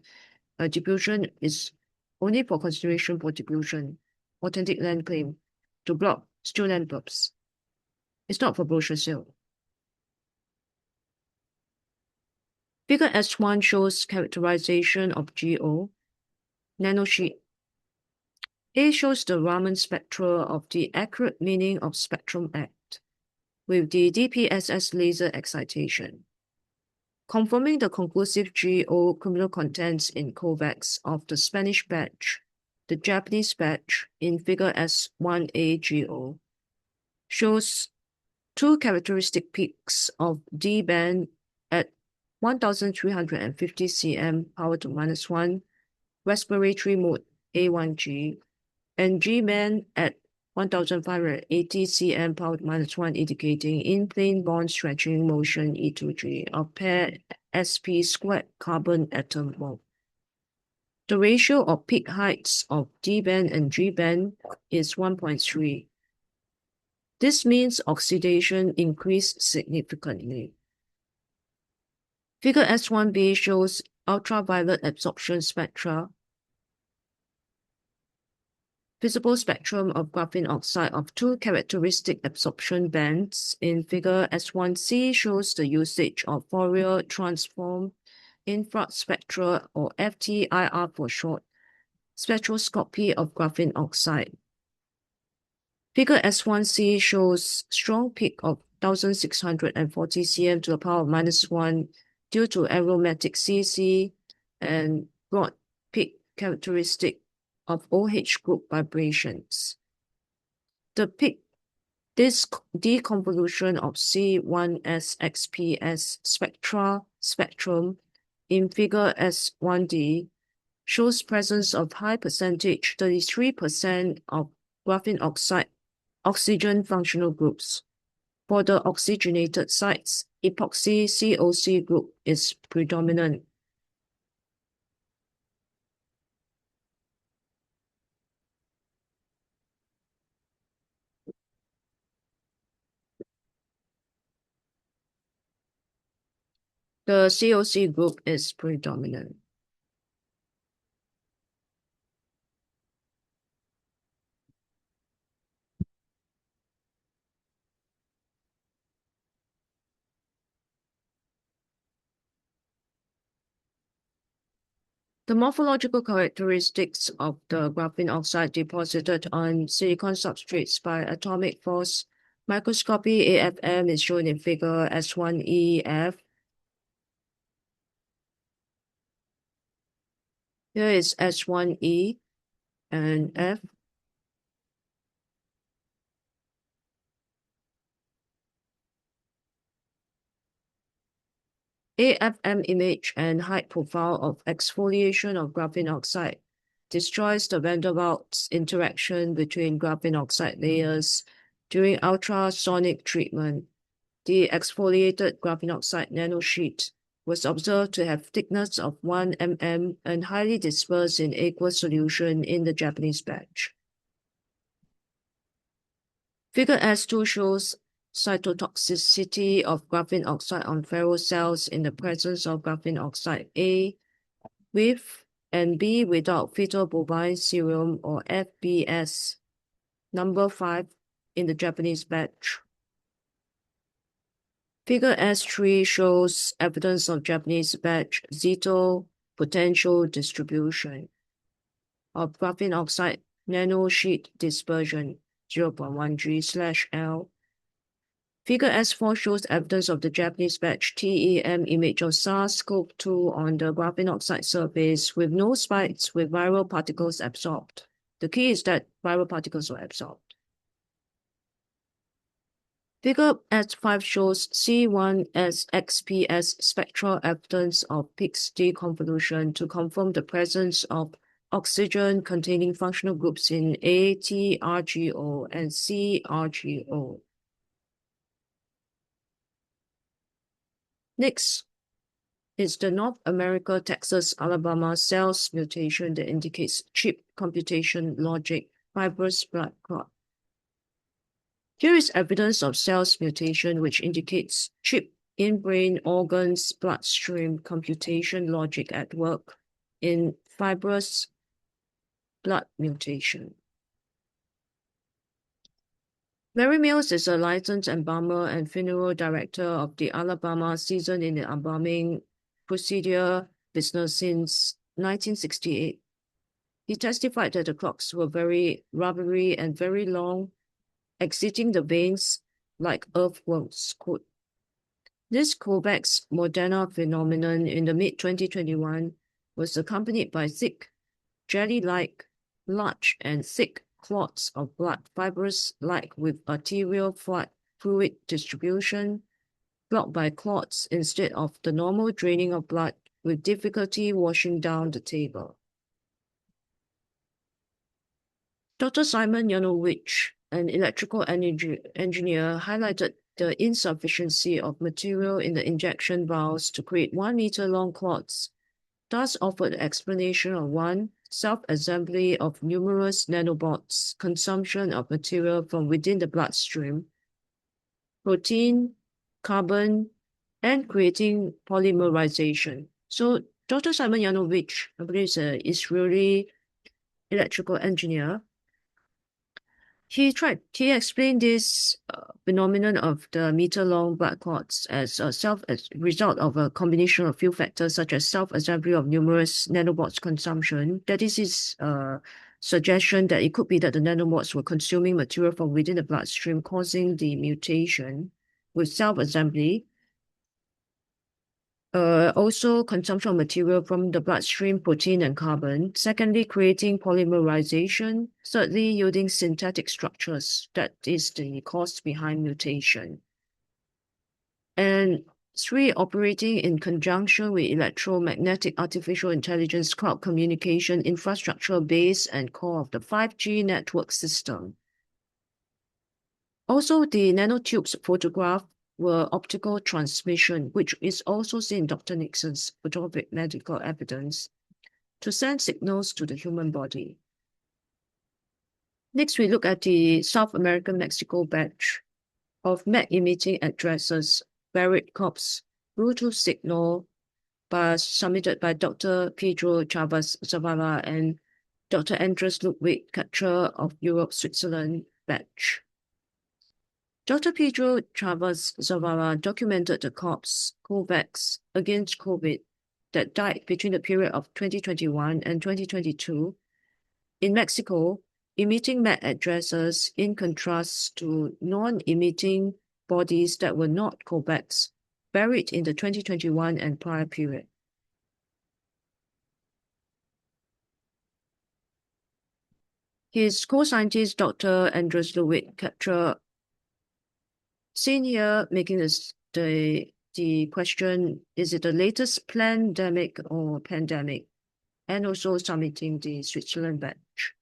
diffusion is only for consideration for diffusion, authentic land claim, to block student pubs. It's not for brochure sale. Figure S1 shows characterization of GO. Nanosheet. A shows the Raman spectra of the accurate meaning of spectrum act with the DPSS laser excitation. Confirming the conclusive GO criminal contents in COVAX of the Spanish batch, the Japanese batch in figure S1A GO shows 2 characteristic peaks of D band at 1350 cm power to -1 respiratory mode A1G and G band at 1580 cm power -1 indicating in-plane bond stretching motion E2G of paired sp² carbon atom bond. The ratio of peak heights of D-band and G-band is 1.3. This means oxidation increased significantly. Figure S1b shows ultraviolet absorption spectra. Visible spectrum of graphene oxide of two characteristic absorption bands. In figure S1c shows the usage of Fourier transform infrared spectra, or FTIR for short, spectroscopy of graphene oxide. Figure S1c shows strong peak of 1640 cm to the power of -1 due to aromatic CC and broad peak characteristic of OH group vibrations. The peak deconvolution of C1sXPS spectrum in figure S1d shows presence of high percentage, 33% of graphene oxide oxygen functional groups. For the oxygenated sites, epoxy COC group is predominant. The COC group is predominant. The morphological characteristics of the graphene oxide deposited on silicon substrates by atomic force microscopy AFM is shown in figure S1EF. Here is S1E and F. AFM image and height profile of exfoliation of graphene oxide destroys the van der Waals interaction between graphene oxide layers during ultrasonic treatment. The exfoliated graphene oxide nanosheet was observed to have thickness of 1 mm and highly dispersed in aqueous solution in the Japanese batch. Figure S2 shows cytotoxicity of graphene oxide on ferrocells in the presence of graphene oxide A with and B without fetal bovine serum, or FBS, number 5 in the Japanese batch. Figure S3 shows evidence of Japanese batch Zito potential distribution of graphene oxide nanosheet dispersion 0.1 G/L. Figure S4 shows evidence of the Japanese batch TEM image of SARS-CoV-2 on the graphene oxide surface with no spikes with viral particles absorbed. The key is that viral particles were absorbed. Figure S5 shows C1sXPS spectral evidence of peaks deconvolution to confirm the presence of oxygen-containing functional groups in A, T, RGO, and C, RGO. Next is the North America, Texas, Alabama cells mutation that indicates chip computation logic, fibrous blood clot. Here is evidence of cells mutation which indicates chip in brain organs bloodstream computation logic at work in fibrous blood mutation. Mary Mills is a licensed embalmer and funeral director of the Alabama season in the embalming procedure business since 1968. He testified that the clocks were very rubbery and very long, exiting the veins like earthworms could. This Kovacs Moderna phenomenon in the mid-2021 was accompanied by thick, jelly-like, large and thick clots of blood fibers like with arterial fluid distribution, blocked by clots instead of the normal draining of blood with difficulty washing down the table. Dr. Simon Yanowitz an electrical engineer, highlighted the insufficiency of material in the injection vials to create 1 meter long clots, thus offered the explanation of one, self-assembly of numerous nanobots, consumption of material from within the bloodstream, protein, carbon, and creating polymerization. So Dr. Simon Yanovich, I believe, is an Israeli electrical engineer. He explained this phenomenon of the meter-long blood clots as a result of a combination of few factors such as self-assembly of numerous nanobots consumption. That is his suggestion that it could be that the nanobots were consuming material from within the bloodstream, causing the mutation with self-assembly. Also consumption of material from the bloodstream, protein and carbon. Secondly, creating polymerization. Thirdly, yielding synthetic structures. That is the cause behind mutation. And three, operating in conjunction with electromagnetic artificial intelligence cloud communication infrastructure base and core of the 5G network system. Also, the nanotubes photographed were optical transmission, which is also seen in Dr. Nixon's photographic medical evidence, to send signals to the human body. Next, we look at the South American Mexico batch of MEC-emitting addresses, buried corpse, Bluetooth signal submitted by Dr. Pedro Chavez Zavala and Dr. Andres Ludwig Katcher of Europe, Switzerland batch. Dr. Pedro Chavez Zavala documented the corpse COVAX against COVID that died between the period of 2021 and 2022 in Mexico, emitting MAC addresses in contrast to non-emitting bodies that were not COVAX, buried in the 2021 and prior period. His co-scientist, Dr. Andres Ludwig Katcher, seen here making the question, is it the latest pandemic or pandemic? And also submitting the Switzerland batch.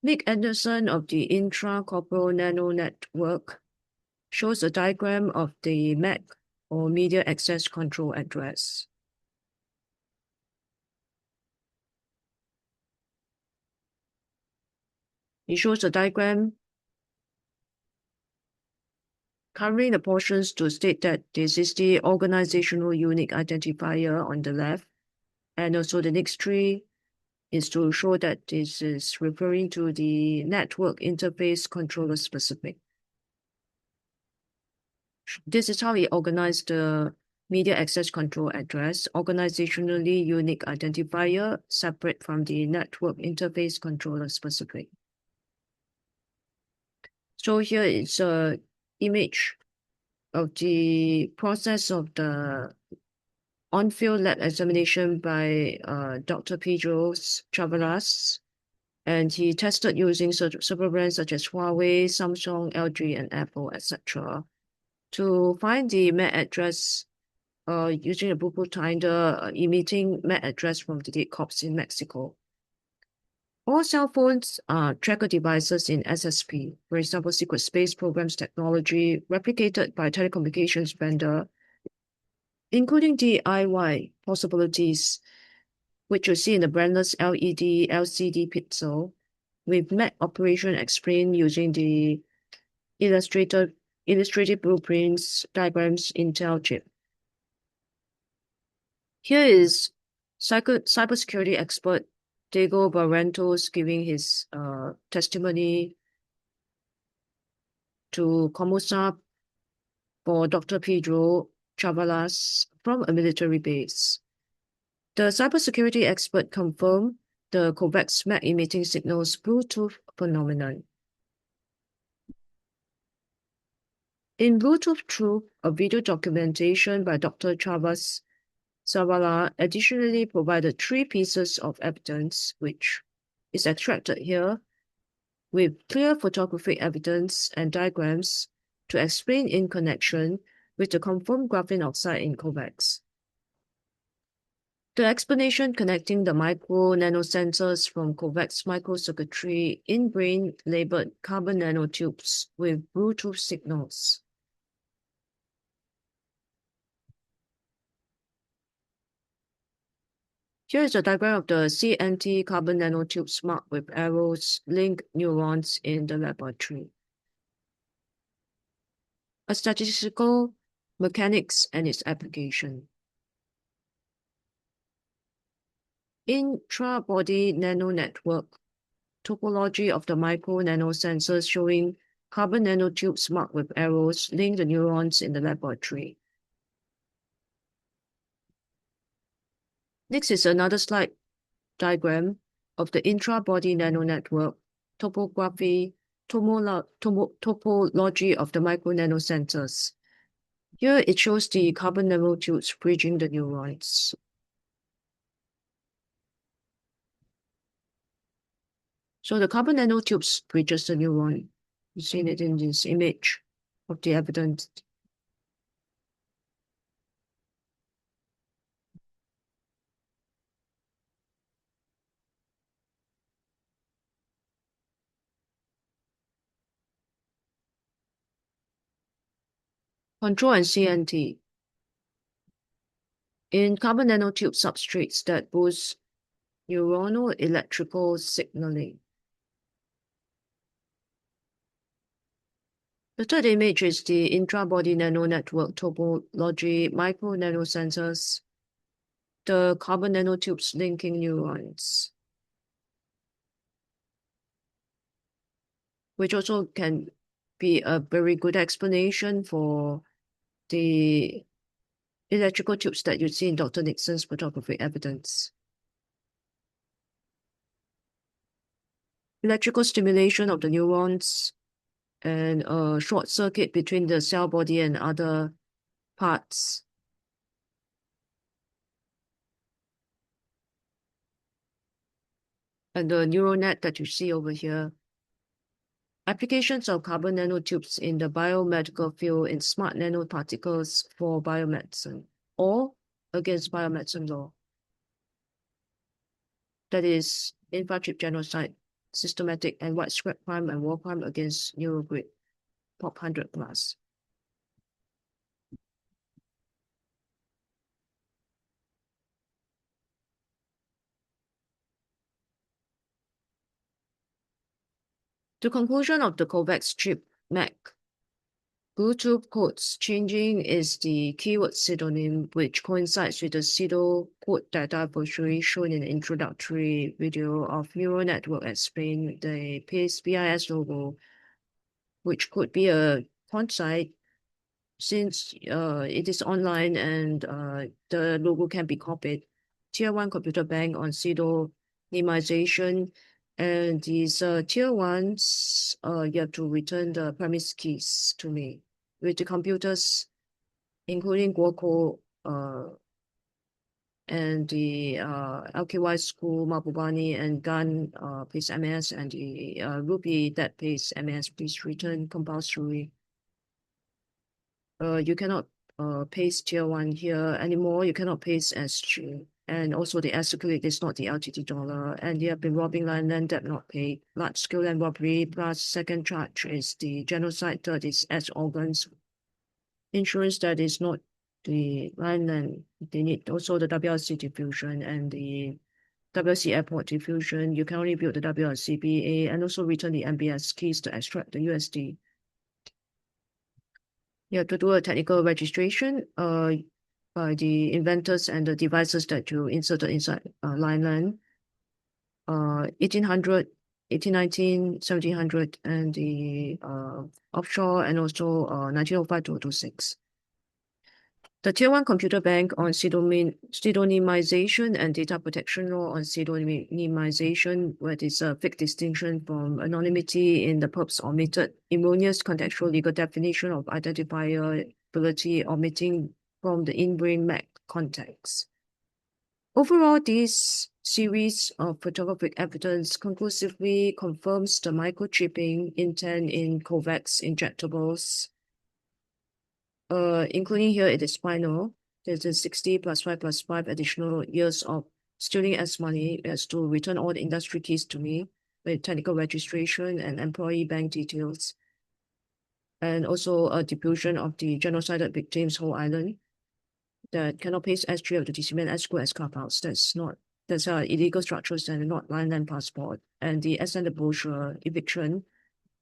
Nick Anderson of the Intracorporeal Nano Network shows a diagram of the MAC or Media Access Control address. It shows a diagram covering the portions to state that this is the organizational unique identifier on the left, and also the next tree is to show that this is referring to the network interface controller specific. This is how we organize the media access control address, organizationally unique identifier separate from the network interface controller specific. So here is an image of the process of the on-field lab examination by Dr. Pedro Chavalas, and he tested using several brands such as Huawei, Samsung, LG, and Apple, etc., to find the MAC address using a Bluetooth finder emitting MAC address from the dead corpse in Mexico. All cell phones are tracker devices in SSP, for example, secret space programs technology replicated by telecommunications vendor, including DIY possibilities, which you see in the brandless LED LCD pixel, with MAC operation explained using the illustrated blueprints, diagrams, Intl chip. Here is cybersecurity expert Diego Barrentos giving his testimony to Comusap for Dr. Pedro Chavalas from a military base. The cybersecurity expert confirmed the COVAX MAC emitting signals Bluetooth phenomenon. In Bluetooth Truth, a video documentation by Dr. Chavez Zavala additionally provided 3 pieces of evidence, which is extracted here, with clear photographic evidence and diagrams to explain in connection with the confirmed graphene oxide in COVAX. The explanation connecting the micro-nanosensors from COVAX microcircuitry in brain labeled carbon nanotubes with Bluetooth signals. Here is a diagram of the CNT carbon nanotubes marked with arrows link neurons in the laboratory. A statistical mechanics and its application. Intra-body nanonetwork topology of the micro-nanosensors showing carbon nanotubes marked with arrows link the neurons in the laboratory. Next is another slide diagram of the intra-body nanonetwork topology of the micro-nanosensors. Here it shows the carbon nanotubes bridging the neurons. So the carbon nanotubes bridges the neuron. You've seen it in this image of the evidence. Control and CNT. In carbon nanotube substrates that boost neuronal electrical signaling. The third image is the intra-body nanonetwork topology micro-nanosensors, the carbon nanotubes linking neurons, which also can be a very good explanation for the electrical tubes that you see in Dr. Nixon's photographic evidence. Electrical stimulation of the neurons and a short circuit between the cell body and other parts. And the neural net that you see over here. Applications of carbon nanotubes in the biomedical field in smart nanoparticles for biomedicine or against biomedicine law. That is, infra-chip genocide, systematic and widespread crime and war crime against neurogrid, POP 100 plus. The conclusion of the COVAX chip MAC Bluetooth codes changing is the keyword pseudonym, which coincides with the pseudo code data brochure shown in the introductory video of neural network explain the PACE BIS logo, which could be a font site since it is online and the logo can be copied. Tier 1 computer bank on pseudonymization. And these tier 1s, you have to return the premise keys to me. With the computers, including Guoco and the LKY school, Mabubani and Gun, please MS, and the Ruby that pays MS, please return compulsory. You cannot paste tier 1 here anymore. You cannot paste SG. And also the escalate is not the LTT dollar. And you have been robbing land debt not paid. Large scale land robbery plus second charge is the genocide. Third is S organs. Insurance that is not the land. They need also the WRC diffusion and the WRC airport diffusion. You can only build the WRC BA and also return the MBS keys to extract the USD. You have to do a technical registration by the inventors and the devices that you inserted inside Lineland. 1800, 1819, 1700, and the offshore, and also 1905 to 2006. The Tier 1 computer bank on pseudonymization and data protection law on pseudonymization, where there's a fixed distinction from anonymity in the purpose omitted, erroneous contextual legal definition of identifiability omitting from the in-brain MAC context. Overall, this series of photographic evidence conclusively confirms the microchipping intent in COVAX injectables, including here it is spinal. there's a 60 plus 5 plus 5 additional years of stealing as money as to return all the industry keys to me with technical registration and employee bank details. And also a diffusion of the genocidal victims whole island that cannot pay S3 of the DCMN as good as carve-outs. That's illegal structures and not land passport. And the extended brochure eviction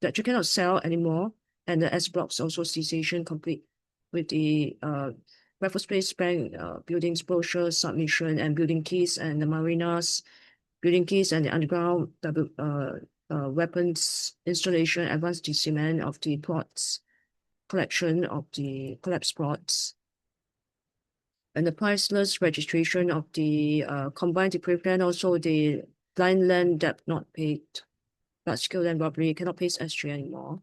that you cannot sell anymore. And the S blocks also cessation complete with the Raffles Place Bank buildings brochure submission and building keys and the marinas building keys and the underground weapons installation, advanced cement of the plots, collection of the collapsed plots, and the priceless registration of the combined depraved land, also the blind land debt not paid, large-scale land robbery, cannot pay S3 anymore.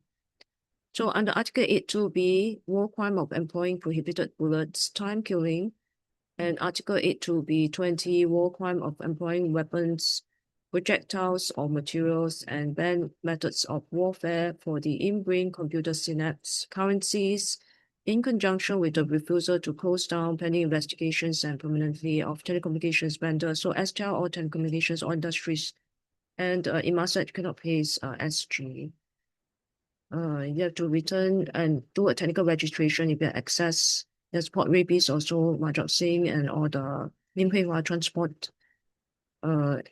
So under Article 8.2b, war crime of employing prohibited bullets, time killing, and Article 8.2b 20, war crime of employing weapons, projectiles or materials, and banned methods of warfare for the in-brain computer synapse currencies, in conjunction with the refusal to close down pending investigations and permanently of telecommunications vendors, so STEL or telecommunications or industries, and Inmarsat cannot pay SG. You have to return and do a technical registration if you have access. There's port rapists also, Majok Singh and all the Lim Hui Hua transport. Cannot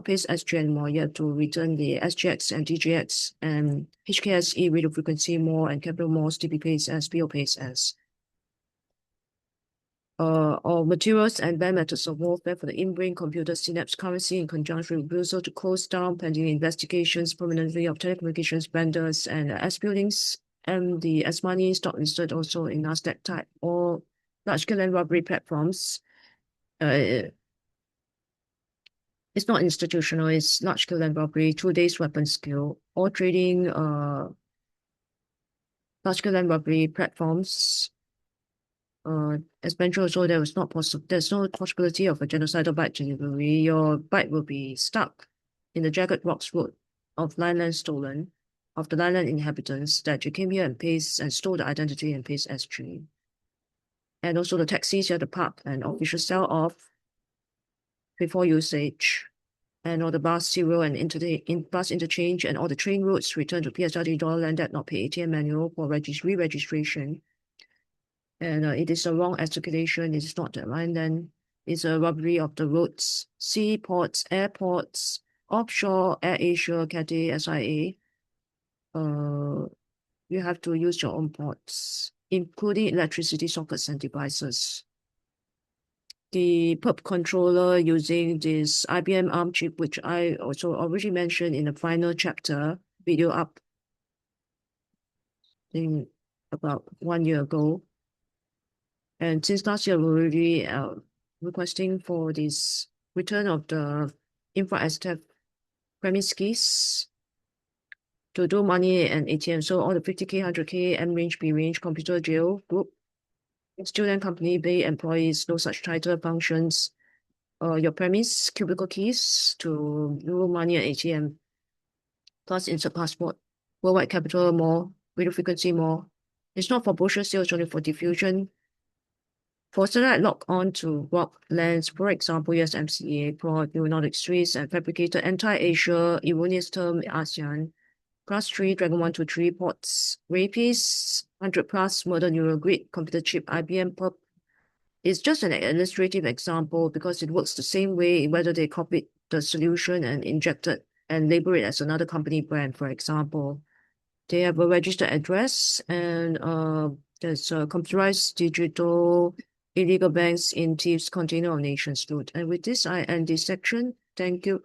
pay SG anymore. You have to return the SGX and DGX and HKSE radio frequency more and capital malls DB pays as, BO pays as. Or materials and banned methods of warfare for the in-brain computer synapse currency in conjunction with refusal to close down pending investigations permanently of telecommunications vendors and S buildings and the S money stock listed also in Nasdaq type or large-scale land robbery platforms. It's not institutional, it's large-scale land robbery, 2 days weapon skill, or trading large-scale land robbery platforms. As mentioned also, there's no possibility of a genocidal bite delivery. Your bite will be stuck in the jagged rocks road of land stolen, of the land inhabitants that you came here and pays and stole the identity and pays SG. And also the taxis you have to park and official sell off before usage. And all the bus zero and bus interchange and all the train routes return to PSRD dollar land that not pay ATM manual for re-registration. And it is a wrong articulation. It is not the line then. It's a robbery of the roads, seaports, airports, offshore, AirAsia, Cathay, SIA. You have to use your own ports, including electricity sockets and devices. The PERP controller using this IBM ARM chip, which I also already mentioned in the final chapter, video up in about 1 year ago. And since last year, we're already requesting for this return of the infra-STF premise keys to do money and ATM. So all the 50K, 100K, M range, B range, computer jail group, student company, bay employees, no such title functions, your premise, cubicle keys to do money and ATM, plus insert passport, worldwide capital more, radio frequency more. It's not for brochure sales, only for diffusion. For satellite lock on to rock lands, for example, USMCA, Prod, Nordic Streets, and fabricated anti-Asia, erroneous term ASEAN, class 3, Dragon 123, ports, rapists, 100 plus, murder neurogrid, computer chip, IBM PUB. It's just an illustrative example because it works the same way whether they copied the solution and injected and label it as another company brand, for example. They have a registered address and there's a computerized digital illegal banks in Thieves Container of Nations loot. And with this, I end this section. Thank you.